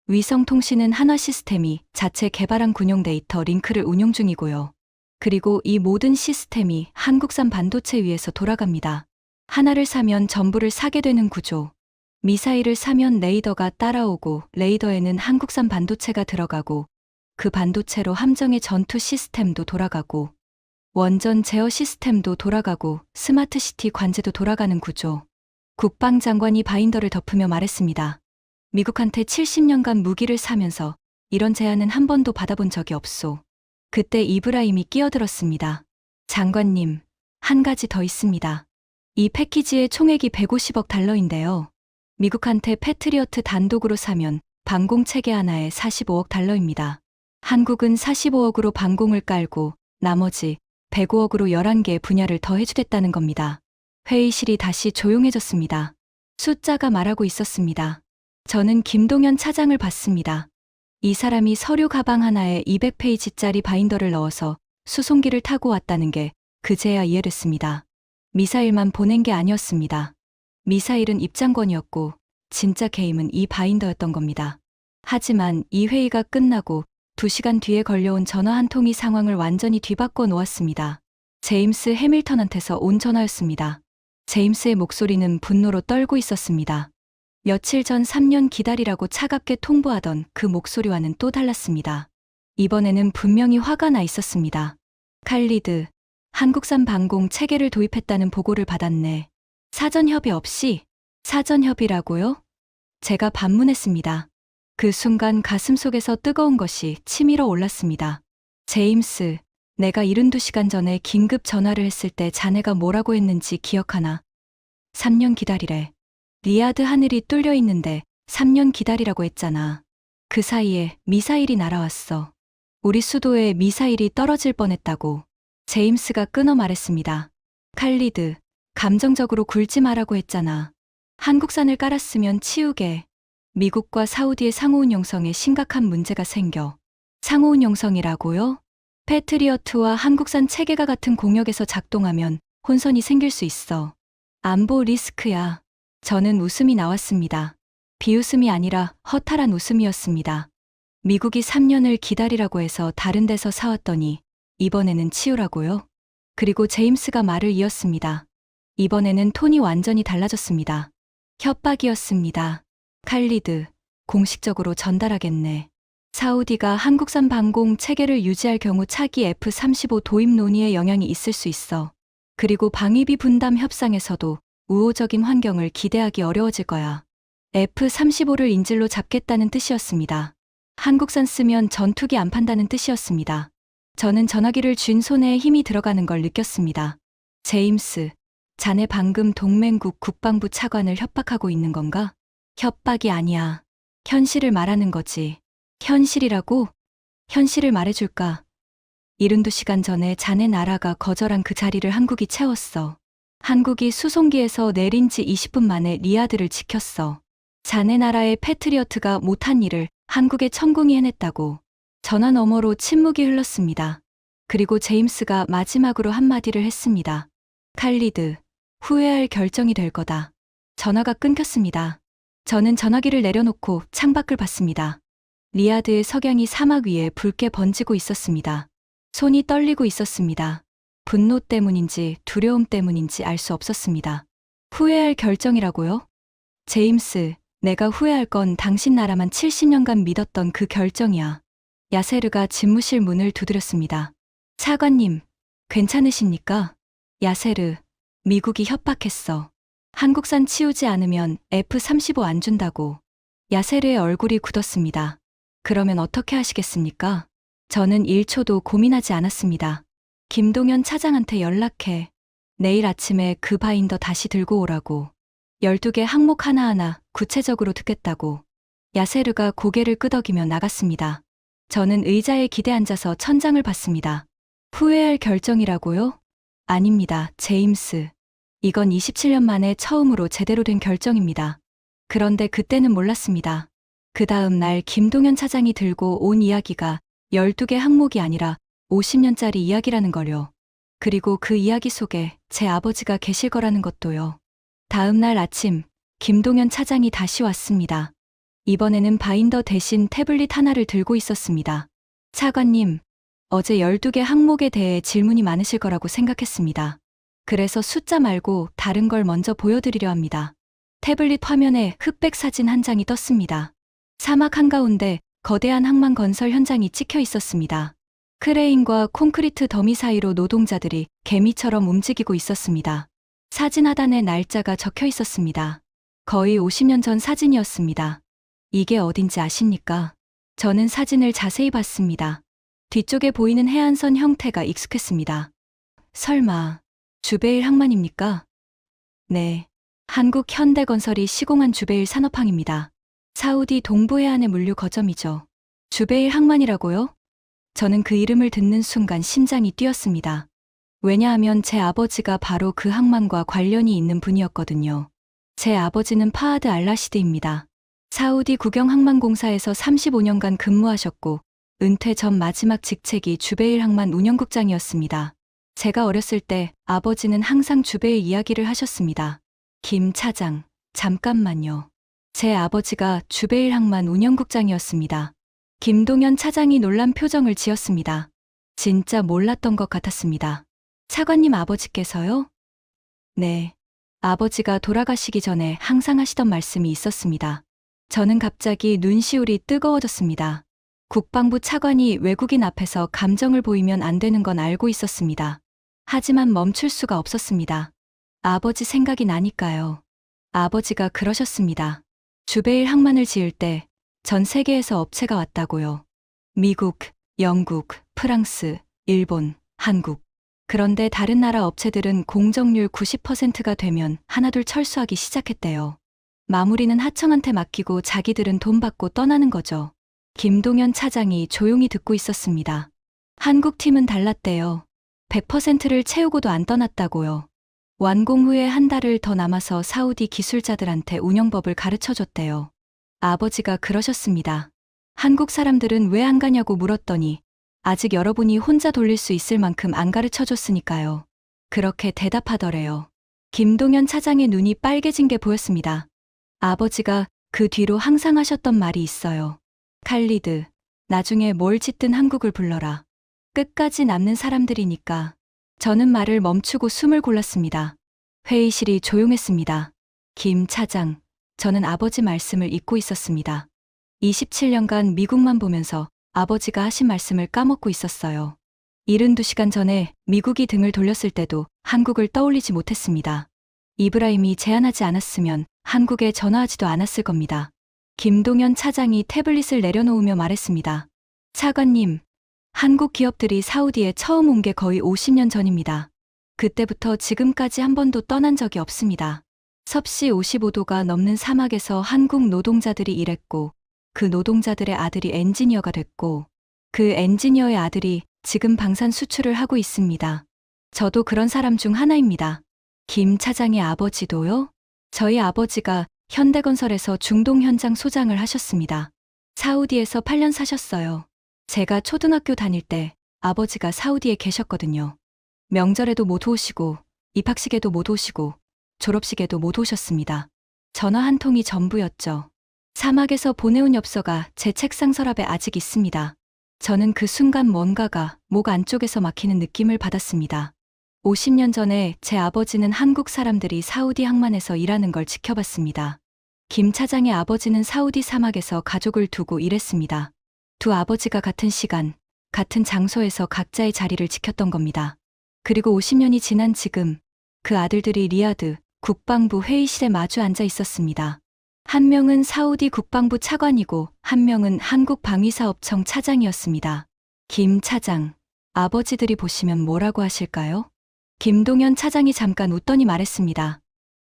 위성통신은 한화시스템이 자체 개발한 군용 데이터 링크를 운용 중이고요. 그리고 이 모든 시스템이 한국산 반도체 위에서 돌아갑니다. 하나를 사면 전부를 사게 되는 구조. 미사일을 사면 레이더가 따라오고 레이더에는 한국산 반도체가 들어가고 그 반도체로 함정의 전투 시스템도 돌아가고 원전 제어 시스템도 돌아가고 스마트시티 관제도 돌아가는 구조. 국방장관이 바인더를 덮으며 말했습니다. 미국한테 70년간 무기를 사면서 이런 제안은 한 번도 받아본 적이 없소. 그때 이브라임이 끼어들었습니다. 장관님, 한 가지 더 있습니다. 이 패키지의 총액이 150억 달러인데요. 미국한테 패트리어트 단독으로 사면 방공체계 하나에 45억 달러입니다. 한국은 45억으로 방공을 깔고 나머지 105억으로 11개 분야를 더 해주겠다는 겁니다. 회의실이 다시 조용해졌습니다. 숫자가 말하고 있었습니다. 저는 김동연 차장을 봤습니다. 이 사람이 서류 가방 하나에 200페이지짜리 바인더를 넣어서 수송기를 타고 왔다는 게 그제야 이해됐습니다. 미사일만 보낸 게 아니었습니다. 미사일은 입장권이었고 진짜 게임은 이 바인더였던 겁니다. 하지만 이 회의가 끝나고 2시간 뒤에 걸려온 전화 한 통이 상황을 완전히 뒤바꿔 놓았습니다. 제임스 해밀턴한테서 온 전화였습니다. 제임스의 목소리는 분노로 떨고 있었습니다. 며칠 전 3년 기다리라고 차갑게 통보하던 그 목소리와는 또 달랐습니다. 이번에는 분명히 화가 나 있었습니다. 칼리드, 한국산 방공 체계를 도입했다는 보고를 받았네. 사전 협의 없이? 사전 협의라고요? 제가 반문했습니다. 그 순간 가슴속에서 뜨거운 것이 치밀어 올랐습니다. 제임스, 내가 72시간 전에 긴급 전화를 했을 때 자네가 뭐라고 했는지 기억하나? 3년 기다리래. 리야드 하늘이 뚫려 있는데 3년 기다리라고 했잖아. 그 사이에 미사일이 날아왔어. 우리 수도에 미사일이 떨어질 뻔했다고. 제임스가 끊어 말했습니다. 칼리드, 감정적으로 굴지 마라고 했잖아. 한국산을 깔았으면 치우게. 미국과 사우디의 상호운용성에 심각한 문제가 생겨. 상호운용성이라고요? 패트리어트와 한국산 체계가 같은 공역에서 작동하면 혼선이 생길 수 있어. 안보 리스크야. 저는 웃음이 나왔습니다. 비웃음이 아니라 허탈한 웃음이었습니다. 미국이 3년을 기다리라고 해서 다른 데서 사왔더니 이번에는 치우라고요? 그리고 제임스가 말을 이었습니다. 이번에는 톤이 완전히 달라졌습니다. 협박이었습니다. 칼리드, 공식적으로 전달하겠네. 사우디가 한국산 방공 체계를 유지할 경우 차기 F-35 도입 논의에 영향이 있을 수 있어. 그리고 방위비 분담 협상에서도 우호적인 환경을 기대하기 어려워질 거야. F-35를 인질로 잡겠다는 뜻이었습니다. 한국산 쓰면 전투기 안 판다는 뜻이었습니다. 저는 전화기를 쥔 손에 힘이 들어가는 걸 느꼈습니다. 제임스, 자네 방금 동맹국 국방부 차관을 협박하고 있는 건가? 협박이 아니야. 현실을 말하는 거지. 현실이라고? 현실을 말해줄까? 72시간 전에 자네 나라가 거절한 그 자리를 한국이 채웠어. 한국이 수송기에서 내린 지 20분 만에 리야드를 지켰어. 자네 나라의 패트리어트가 못한 일을 한국의 천궁이 해냈다고. 전화 너머로 침묵이 흘렀습니다. 그리고 제임스가 마지막으로 한마디를 했습니다. 칼리드, 후회할 결정이 될 거다. 전화가 끊겼습니다. 저는 전화기를 내려놓고 창밖을 봤습니다. 리야드의 석양이 사막 위에 붉게 번지고 있었습니다. 손이 떨리고 있었습니다. 분노 때문인지 두려움 때문인지 알 수 없었습니다. 후회할 결정이라고요? 제임스, 내가 후회할 건 당신 나라만 70년간 믿었던 그 결정이야. 야세르가 집무실 문을 두드렸습니다. 차관님, 괜찮으십니까? 야세르, 미국이 협박했어. 한국산 치우지 않으면 F-35 안 준다고. 야세르의 얼굴이 굳었습니다. 그러면 어떻게 하시겠습니까? 저는 1초도 고민하지 않았습니다. 김동연 차장한테 연락해. 내일 아침에 그 바인더 다시 들고 오라고. 12개 항목 하나하나 구체적으로 듣겠다고. 야세르가 고개를 끄덕이며 나갔습니다. 저는 의자에 기대앉아서 천장을 봤습니다. 후회할 결정이라고요? 아닙니다, 제임스. 이건 27년 만에 처음으로 제대로 된 결정입니다. 그런데 그때는 몰랐습니다. 그 다음 날 김동연 차장이 들고 온 이야기가 12개 항목이 아니라 50년짜리 이야기라는 걸요. 그리고 그 이야기 속에 제 아버지가 계실 거라는 것도요. 다음 날 아침, 김동연 차장이 다시 왔습니다. 이번에는 바인더 대신 태블릿 하나를 들고 있었습니다. 차관님, 어제 12개 항목에 대해 질문이 많으실 거라고 생각했습니다. 그래서 숫자 말고 다른 걸 먼저 보여드리려 합니다. 태블릿 화면에 흑백 사진 한 장이 떴습니다. 사막 한가운데 거대한 항만 건설 현장이 찍혀 있었습니다. 크레인과 콘크리트 더미 사이로 노동자들이 개미처럼 움직이고 있었습니다. 사진 하단에 날짜가 적혀 있었습니다. 거의 50년 전 사진이었습니다. 이게 어딘지 아십니까? 저는 사진을 자세히 봤습니다. 뒤쪽에 보이는 해안선 형태가 익숙했습니다. 설마 주베일 항만입니까? 네. 한국 현대건설이 시공한 주베일 산업항입니다. 사우디 동부 해안의 물류 거점이죠. 주베일 항만이라고요? 저는 그 이름을 듣는 순간 심장이 뛰었습니다. 왜냐하면 제 아버지가 바로 그 항만과 관련이 있는 분이었거든요. 제 아버지는 파하드 알라시드입니다. 사우디 국영항만공사에서 35년간 근무하셨고 은퇴 전 마지막 직책이 주베일 항만 운영국장이었습니다. 제가 어렸을 때 아버지는 항상 주베일 이야기를 하셨습니다. 김 차장, 잠깐만요. 제 아버지가 주베일 항만 운영국장이었습니다. 김동현 차장이 놀란 표정을 지었습니다. 진짜 몰랐던 것 같았습니다. 차관님 아버지께서요? 네. 아버지가 돌아가시기 전에 항상 하시던 말씀이 있었습니다. 저는 갑자기 눈시울이 뜨거워졌습니다. 국방부 차관이 외국인 앞에서 감정을 보이면 안 되는 건 알고 있었습니다. 하지만 멈출 수가 없었습니다. 아버지 생각이 나니까요. 아버지가 그러셨습니다. 주베일 항만을 지을 때 전 세계에서 업체가 왔다고요. 미국, 영국, 프랑스, 일본, 한국. 그런데 다른 나라 업체들은 공정률 90%가 되면 하나둘 철수하기 시작했대요. 마무리는 하청한테 맡기고 자기들은 돈 받고 떠나는 거죠. 김동현 차장이 조용히 듣고 있었습니다. 한국 팀은 달랐대요. 100%를 채우고도 안 떠났다고요. 완공 후에 한 달을 더 남아서 사우디 기술자들한테 운영법을 가르쳐줬대요. 아버지가 그러셨습니다. 한국 사람들은 왜 안 가냐고 물었더니 아직 여러분이 혼자 돌릴 수 있을 만큼 안 가르쳐줬으니까요. 그렇게 대답하더래요. 김동현 차장의 눈이 빨개진 게 보였습니다. 아버지가 그 뒤로 항상 하셨던 말이 있어요. 칼리드, 나중에 뭘 짓든 한국을 불러라. 끝까지 남는 사람들이니까. 저는 말을 멈추고 숨을 골랐습니다. 회의실이 조용했습니다. 김 차장, 저는 아버지 말씀을 잊고 있었습니다. 27년간 미국만 보면서 아버지가 하신 말씀을 까먹고 있었어요. 72시간 전에 미국이 등을 돌렸을 때도 한국을 떠올리지 못했습니다. 이브라임이 제안하지 않았으면 한국에 전화하지도 않았을 겁니다. 김동현 차장이 태블릿을 내려놓으며 말했습니다. 차관님, 한국 기업들이 사우디에 처음 온 게 거의 50년 전입니다. 그때부터 지금까지 한 번도 떠난 적이 없습니다. 섭씨 55도가 넘는 사막에서 한국 노동자들이 일했고 그 노동자들의 아들이 엔지니어가 됐고 그 엔지니어의 아들이 지금 방산 수출을 하고 있습니다. 저도 그런 사람 중 하나입니다. 김 차장의 아버지도요? 저희 아버지가 현대건설에서 중동 현장 소장을 하셨습니다. 사우디에서 8년 사셨어요. 제가 초등학교 다닐 때 아버지가 사우디에 계셨거든요. 명절에도 못 오시고 입학식에도 못 오시고 졸업식에도 못 오셨습니다. 전화 한 통이 전부였죠. 사막에서 보내온 엽서가 제 책상 서랍에 아직 있습니다. 저는 그 순간 뭔가가 목 안쪽에서 막히는 느낌을 받았습니다. 50년 전에 제 아버지는 한국 사람들이 사우디 항만에서 일하는 걸 지켜봤습니다. 김 차장의 아버지는 사우디 사막에서 가족을 두고 일했습니다. 두 아버지가 같은 시간, 같은 장소에서 각자의 자리를 지켰던 겁니다. 그리고 50년이 지난 지금 그 아들들이 리야드 국방부 회의실에 마주 앉아 있었습니다. 한 명은 사우디 국방부 차관이고 한 명은 한국 방위사업청 차장이었습니다. 김 차장, 아버지들이 보시면 뭐라고 하실까요? 김동현 차장이 잠깐 웃더니 말했습니다.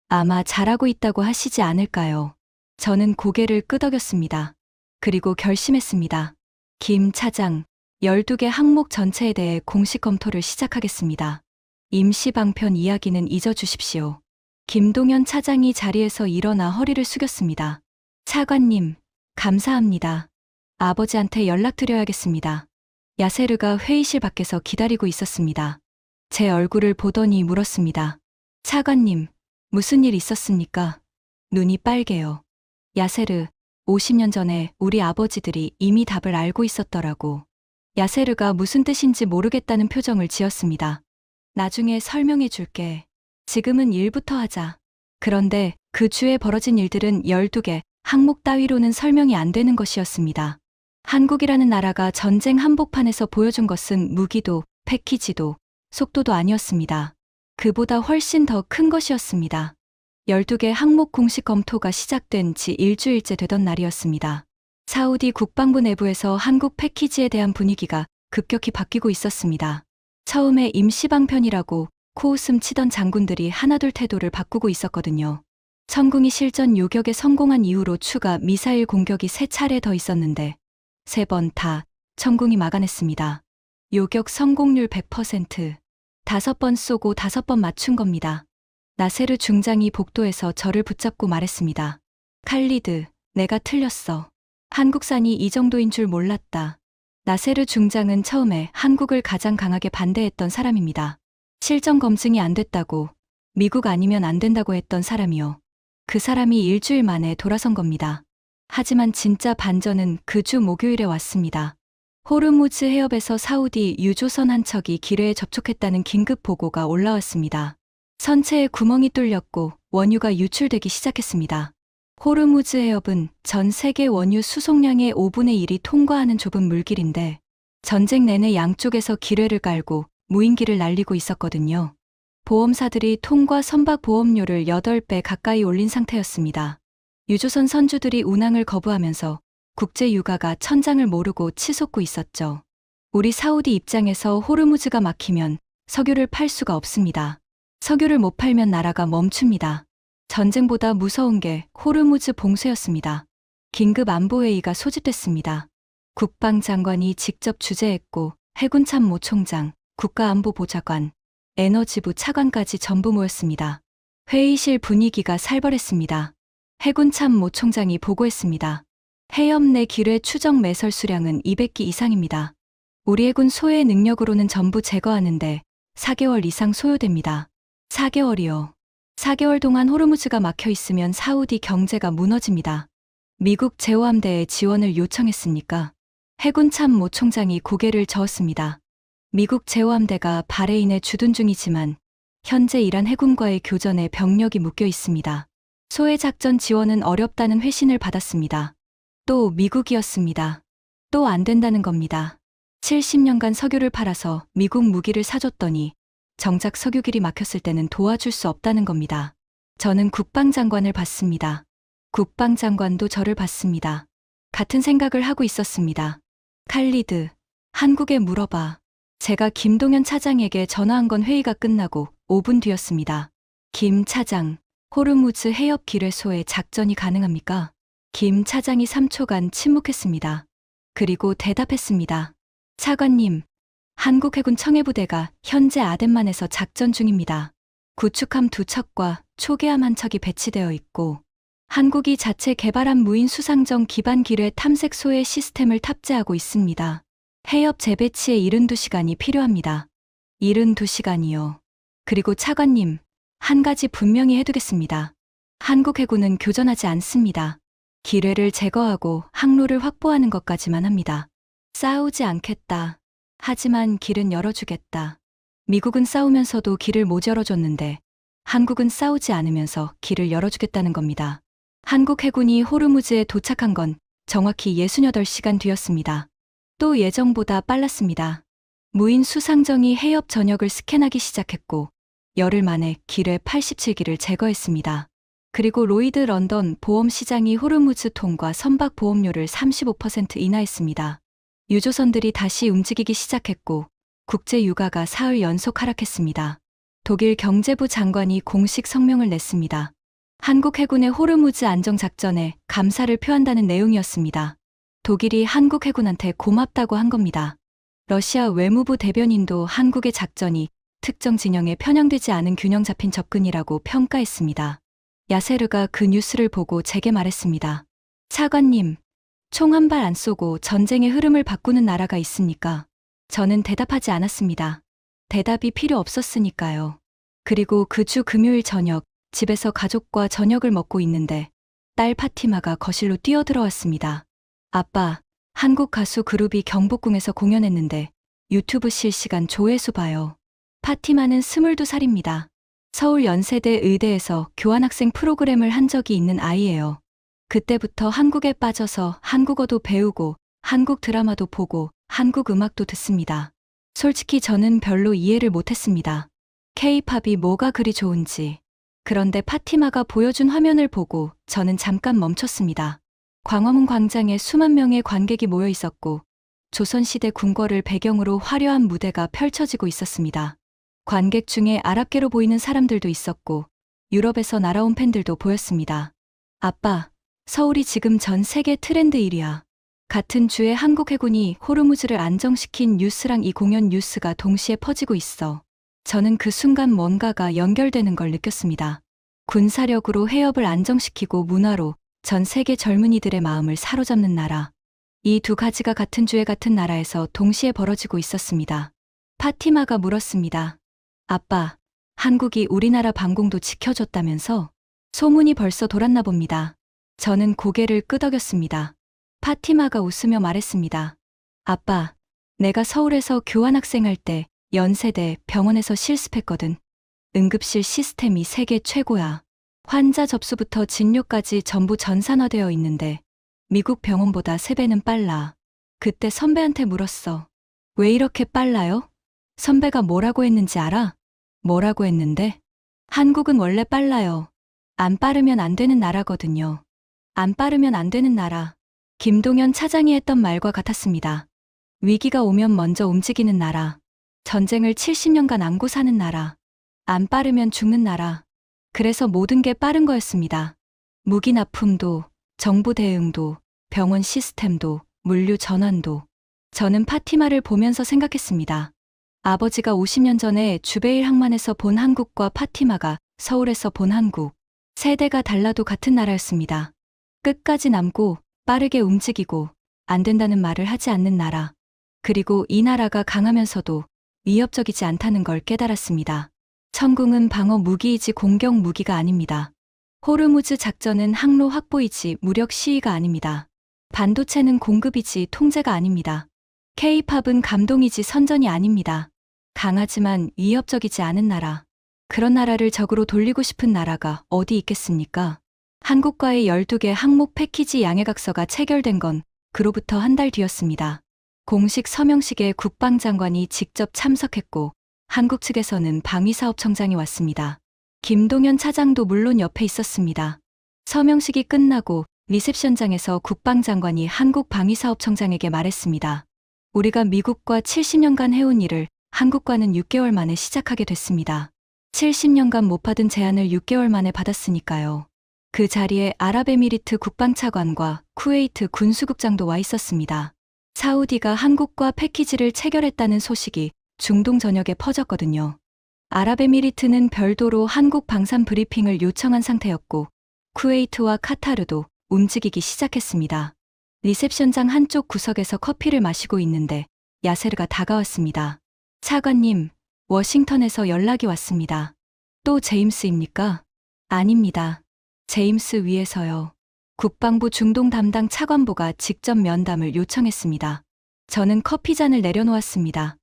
아마 잘하고 있다고 하시지 않을까요? 저는 고개를 끄덕였습니다. 그리고 결심했습니다. 김 차장, 12개 항목 전체에 대해 공식 검토를 시작하겠습니다. 임시 방편 이야기는 잊어주십시오. 김동현 차장이 자리에서 일어나 허리를 숙였습니다. 차관님, 감사합니다. 아버지한테 연락드려야겠습니다. 야세르가 회의실 밖에서 기다리고 있었습니다. 제 얼굴을 보더니 물었습니다. 차관님, 무슨 일 있었습니까? 눈이 빨개요. 야세르, 50년 전에 우리 아버지들이 이미 답을 알고 있었더라고. 야세르가 무슨 뜻인지 모르겠다는 표정을 지었습니다. 나중에 설명해 줄게. 지금은 일부터 하자. 그런데 그 주에 벌어진 일들은 12개 항목 따위로는 설명이 안 되는 것이었습니다. 한국이라는 나라가 전쟁 한복판에서 보여준 것은 무기도, 패키지도, 속도도 아니었습니다. 그보다 훨씬 더 큰 것이었습니다. 12개 항목 공식 검토가 시작된 지 일주일째 되던 날이었습니다. 사우디 국방부 내부에서 한국 패키지에 대한 분위기가 급격히 바뀌고 있었습니다. 처음에 임시방편이라고 코웃음 치던 장군들이 하나둘 태도를 바꾸고 있었거든요. 천궁이 실전 요격에 성공한 이후로 추가 미사일 공격이 3차례 더 있었는데 3번 다 천궁이 막아냈습니다. 요격 성공률 100%. 5번 쏘고 5번 맞춘 겁니다. 나세르 중장이 복도에서 저를 붙잡고 말했습니다. 칼리드, 내가 틀렸어. 한국산이 이 정도인 줄 몰랐다. 나세르 중장은 처음에 한국을 가장 강하게 반대했던 사람입니다. 실전 검증이 안 됐다고, 미국 아니면 안 된다고 했던 사람이요. 그 사람이 일주일 만에 돌아선 겁니다. 하지만 진짜 반전은 그 주 목요일에 왔습니다. 호르무즈 해협에서 사우디 유조선 한 척이 기뢰에 접촉했다는 긴급 보고가 올라왔습니다. 선체에 구멍이 뚫렸고 원유가 유출되기 시작했습니다. 호르무즈 해협은 전 세계 원유 수송량의 5분의 1이 통과하는 좁은 물길인데 전쟁 내내 양쪽에서 기뢰를 깔고 무인기를 날리고 있었거든요. 보험사들이 통과 선박 보험료를 8배 가까이 올린 상태였습니다. 유조선 선주들이 운항을 거부하면서 국제 유가가 천장을 모르고 치솟고 있었죠. 우리 사우디 입장에서 호르무즈가 막히면 석유를 팔 수가 없습니다. 석유를 못 팔면 나라가 멈춥니다. 전쟁보다 무서운 게 호르무즈 봉쇄였습니다. 긴급 안보회의가 소집됐습니다. 국방장관이 직접 주재했고 해군참모 총장, 국가안보보좌관, 에너지부 차관까지 전부 모였습니다. 회의실 분위기가 살벌했습니다. 해군참모 총장이 보고했습니다. 해협 내 기뢰 추정 매설 수량은 200기 이상입니다. 우리 해군 소해 능력으로는 전부 제거하는데 4개월 이상 소요됩니다. 4개월이요. 4개월 동안 호르무즈가 막혀 있으면 사우디 경제가 무너집니다. 미국 제호함대에 지원을 요청했습니까? 해군 참모 총장이 고개를 저었습니다. 미국 제호함대가 바레인에 주둔 중이지만 현재 이란 해군과의 교전에 병력이 묶여 있습니다. 소해 작전 지원은 어렵다는 회신을 받았습니다. 또 미국이었습니다. 또 안 된다는 겁니다. 70년간 석유를 팔아서 미국 무기를 사줬더니 정작 석유길이 막혔을 때는 도와줄 수 없다는 겁니다. 저는 국방장관을 봤습니다. 국방장관도 저를 봤습니다. 같은 생각을 하고 있었습니다. 칼리드, 한국에 물어봐. 제가 김동연 차장에게 전화한 건 회의가 끝나고 5분 뒤였습니다. 김 차장, 호르무즈 해협 기뢰소에 작전이 가능합니까? 김 차장이 3초간 침묵했습니다. 그리고 대답했습니다. 차관님, 한국 해군 청해부대가 현재 아덴만에서 작전 중입니다. 구축함 2척과 초계함 1척이 배치되어 있고 한국이 자체 개발한 무인 수상정 기반 기뢰 탐색 소해 시스템을 탑재하고 있습니다. 해협 재배치에 72시간이 필요합니다. 72시간이요. 그리고 차관님, 한 가지 분명히 해두겠습니다. 한국 해군은 교전하지 않습니다. 기뢰를 제거하고 항로를 확보하는 것까지만 합니다. 싸우지 않겠다. 하지만 길은 열어주겠다. 미국은 싸우면서도 길을 못 열어줬는데 한국은 싸우지 않으면서 길을 열어주겠다는 겁니다. 한국 해군이 호르무즈에 도착한 건 정확히 68시간 뒤였습니다. 또 예정보다 빨랐습니다. 무인 수상정이 해협 전역을 스캔하기 시작했고 열흘 만에 기뢰 87기를 제거했습니다. 그리고 로이드 런던 보험시장이 호르무즈 통과 선박 보험료를 35% 인하했습니다. 유조선들이 다시 움직이기 시작했고 국제 유가가 사흘 연속 하락했습니다. 독일 경제부 장관이 공식 성명을 냈습니다. 한국 해군의 호르무즈 안정작전에 감사를 표한다는 내용이었습니다. 독일이 한국 해군한테 고맙다고 한 겁니다. 러시아 외무부 대변인도 한국의 작전이 특정 진영에 편향되지 않은 균형 잡힌 접근이라고 평가했습니다. 야세르가 그 뉴스를 보고 제게 말했습니다. 차관님, 총 한 발 안 쏘고 전쟁의 흐름을 바꾸는 나라가 있습니까? 저는 대답하지 않았습니다. 대답이 필요 없었으니까요. 그리고 그 주 금요일 저녁, 집에서 가족과 저녁을 먹고 있는데 딸 파티마가 거실로 뛰어들어왔습니다. 아빠, 한국 가수 그룹이 경복궁에서 공연했는데 유튜브 실시간 조회수 봐요. 파티마는 22살입니다. 서울 연세대 의대에서 교환학생 프로그램을 한 적이 있는 아이예요. 그때부터 한국에 빠져서 한국어도 배우고 한국 드라마도 보고 한국 음악도 듣습니다. 솔직히 저는 별로 이해를 못했습니다. K-팝이 뭐가 그리 좋은지. 그런데 파티마가 보여준 화면을 보고 저는 잠깐 멈췄습니다. 광화문 광장에 수만 명의 관객이 모여 있었고 조선시대 궁궐을 배경으로 화려한 무대가 펼쳐지고 있었습니다. 관객 중에 아랍계로 보이는 사람들도 있었고 유럽에서 날아온 팬들도 보였습니다. 아빠, 서울이 지금 전 세계 트렌드 1위야. 같은 주에 한국 해군이 호르무즈를 안정시킨 뉴스랑 이 공연 뉴스가 동시에 퍼지고 있어. 저는 그 순간 뭔가가 연결되는 걸 느꼈습니다. 군사력으로 해협을 안정시키고 문화로 전 세계 젊은이들의 마음을 사로잡는 나라. 이 두 가지가 같은 주에 같은 나라에서 동시에 벌어지고 있었습니다. 파티마가 물었습니다. 아빠, 한국이 우리나라 방공도 지켜줬다면서? 소문이 벌써 돌았나 봅니다. 저는 고개를 끄덕였습니다. 파티마가 웃으며 말했습니다. 아빠, 내가 서울에서 교환학생 할 때 연세대 병원에서 실습했거든. 응급실 시스템이 세계 최고야. 환자 접수부터 진료까지 전부 전산화되어 있는데 미국 병원보다 3배는 빨라. 그때 선배한테 물었어. 왜 이렇게 빨라요? 선배가 뭐라고 했는지 알아? 뭐라고 했는데? 한국은 원래 빨라요. 안 빠르면 안 되는 나라거든요. 안 빠르면 안 되는 나라. 김동연 차장이 했던 말과 같았습니다. 위기가 오면 먼저 움직이는 나라. 전쟁을 70년간 안고 사는 나라. 안 빠르면 죽는 나라. 그래서 모든 게 빠른 거였습니다. 무기 납품도, 정부 대응도, 병원 시스템도, 물류 전환도. 저는 파티마를 보면서 생각했습니다. 아버지가 50년 전에 주베일 항만에서 본 한국과 파티마가 서울에서 본 한국. 세대가 달라도 같은 나라였습니다. 끝까지 남고 빠르게 움직이고 안 된다는 말을 하지 않는 나라. 그리고 이 나라가 강하면서도 위협적이지 않다는 걸 깨달았습니다. 천궁은 방어 무기이지 공격 무기가 아닙니다. 호르무즈 작전은 항로 확보이지 무력 시위가 아닙니다. 반도체는 공급이지 통제가 아닙니다. K-팝은 감동이지 선전이 아닙니다. 강하지만 위협적이지 않은 나라. 그런 나라를 적으로 돌리고 싶은 나라가 어디 있겠습니까? 한국과의 12개 항목 패키지 양해각서가 체결된 건 그로부터 한 달 뒤였습니다. 공식 서명식에 국방장관이 직접 참석했고 한국 측에서는 방위사업청장이 왔습니다. 김동연 차장도 물론 옆에 있었습니다. 서명식이 끝나고 리셉션장에서 국방장관이 한국 방위사업청장에게 말했습니다. 우리가 미국과 70년간 해온 일을 한국과는 6개월 만에 시작하게 됐습니다. 70년간 못 받은 제안을 6개월 만에 받았으니까요. 그 자리에 아랍에미리트 국방차관과 쿠웨이트 군수국장도 와 있었습니다. 사우디가 한국과 패키지를 체결했다는 소식이 중동 전역에 퍼졌거든요. 아랍에미리트는 별도로 한국 방산 브리핑을 요청한 상태였고 쿠웨이트와 카타르도 움직이기 시작했습니다. 리셉션장 한쪽 구석에서 커피를 마시고 있는데 야세르가 다가왔습니다. 차관님, 워싱턴에서 연락이 왔습니다. 또 제임스입니까? 아닙니다. 제임스 위에서요. 국방부 중동 담당 차관보가 직접 면담을 요청했습니다. 저는 커피잔을 내려놓았습니다.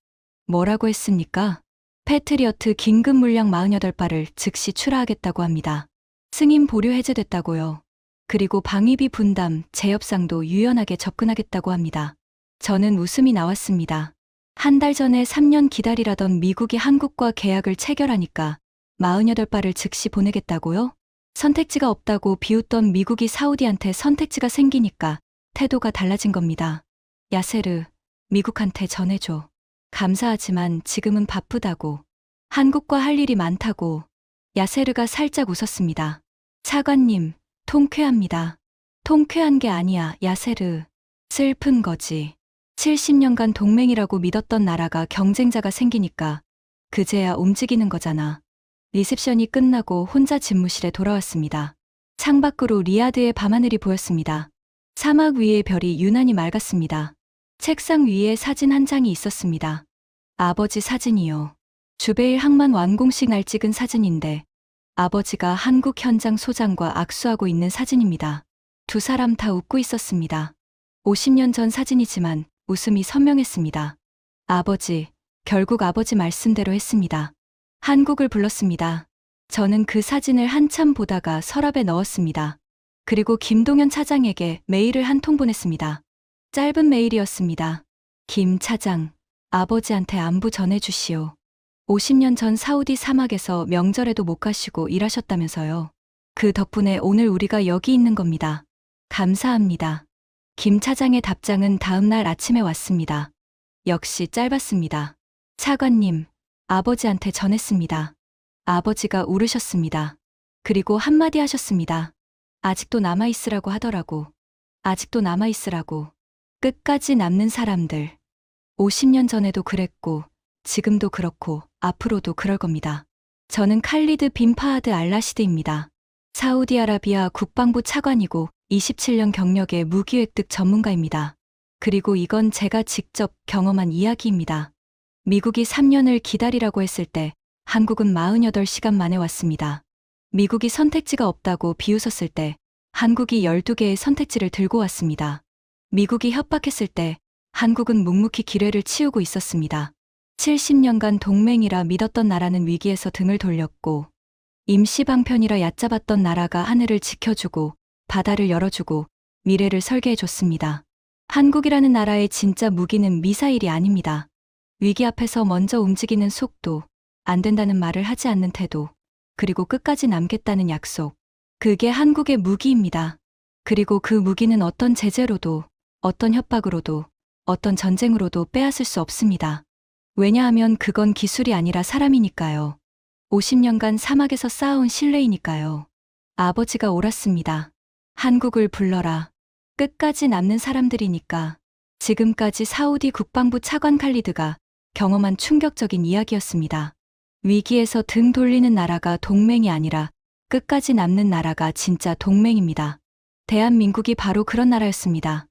뭐라고 했습니까? 패트리어트 긴급 물량 48발을 즉시 출하하겠다고 합니다. 승인 보류 해제됐다고요. 그리고 방위비 분담, 재협상도 유연하게 접근하겠다고 합니다. 저는 웃음이 나왔습니다. 한 달 전에 3년 기다리라던 미국이 한국과 계약을 체결하니까 48발을 즉시 보내겠다고요? 선택지가 없다고 비웃던 미국이 사우디한테 선택지가 생기니까 태도가 달라진 겁니다. 야세르, 미국한테 전해줘. 감사하지만 지금은 바쁘다고. 한국과 할 일이 많다고. 야세르가 살짝 웃었습니다. 차관님, 통쾌합니다. 통쾌한 게 아니야, 야세르. 슬픈 거지. 70년간 동맹이라고 믿었던 나라가 경쟁자가 생기니까 그제야 움직이는 거잖아. 리셉션이 끝나고 혼자 집무실에 돌아왔습니다. 창밖으로 리야드의 밤하늘이 보였습니다. 사막 위의 별이 유난히 맑았습니다. 책상 위에 사진 한 장이 있었습니다. 아버지 사진이요. 주베일 항만 완공식 날 찍은 사진인데 아버지가 한국 현장 소장과 악수하고 있는 사진입니다. 두 사람 다 웃고 있었습니다. 50년 전 사진이지만 웃음이 선명했습니다. 아버지, 결국 아버지 말씀대로 했습니다. 한국을 불렀습니다. 저는 그 사진을 한참 보다가 서랍에 넣었습니다. 그리고 김동연 차장에게 메일을 한 통 보냈습니다. 짧은 메일이었습니다. 김 차장, 아버지한테 안부 전해주시오. 50년 전 사우디 사막에서 명절에도 못 가시고 일하셨다면서요. 그 덕분에 오늘 우리가 여기 있는 겁니다. 감사합니다. 김 차장의 답장은 다음 날 아침에 왔습니다. 역시 짧았습니다. 차관님, 아버지한테 전했습니다. 아버지가 울으셨습니다. 그리고 한마디 하셨습니다. 아직도 남아있으라고 하더라고. 아직도 남아있으라고. 끝까지 남는 사람들. 50년 전에도 그랬고, 지금도 그렇고, 앞으로도 그럴 겁니다. 저는 칼리드 빈 파하드 알라시드입니다. 사우디아라비아 국방부 차관이고 27년 경력의 무기 획득 전문가입니다. 그리고 이건 제가 직접 경험한 이야기입니다. 미국이 3년을 기다리라고 했을 때 한국은 48시간 만에 왔습니다. 미국이 선택지가 없다고 비웃었을 때 한국이 12개의 선택지를 들고 왔습니다. 미국이 협박했을 때 한국은 묵묵히 기회를 치우고 있었습니다. 70년간 동맹이라 믿었던 나라는 위기에서 등을 돌렸고, 임시방편이라 얕잡았던 나라가 하늘을 지켜주고 바다를 열어주고 미래를 설계해줬습니다. 한국이라는 나라의 진짜 무기는 미사일이 아닙니다. 위기 앞에서 먼저 움직이는 속도, 안 된다는 말을 하지 않는 태도, 그리고 끝까지 남겠다는 약속. 그게 한국의 무기입니다. 그리고 그 무기는 어떤 제재로도, 어떤 협박으로도, 어떤 전쟁으로도 빼앗을 수 없습니다. 왜냐하면 그건 기술이 아니라 사람이니까요. 50년간 사막에서 쌓아온 신뢰이니까요. 아버지가 옳았습니다. 한국을 불러라. 끝까지 남는 사람들이니까. 지금까지 사우디 국방부 차관 칼리드가 경험한 충격적인 이야기였습니다. 위기에서 등 돌리는 나라가 동맹이 아니라 끝까지 남는 나라가 진짜 동맹입니다. 대한민국이 바로 그런 나라였습니다.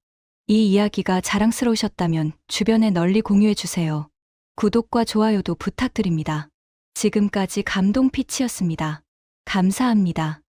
이 이야기가 자랑스러우셨다면 주변에 널리 공유해주세요. 구독과 좋아요도 부탁드립니다. 지금까지 감동 피치였습니다. 감사합니다.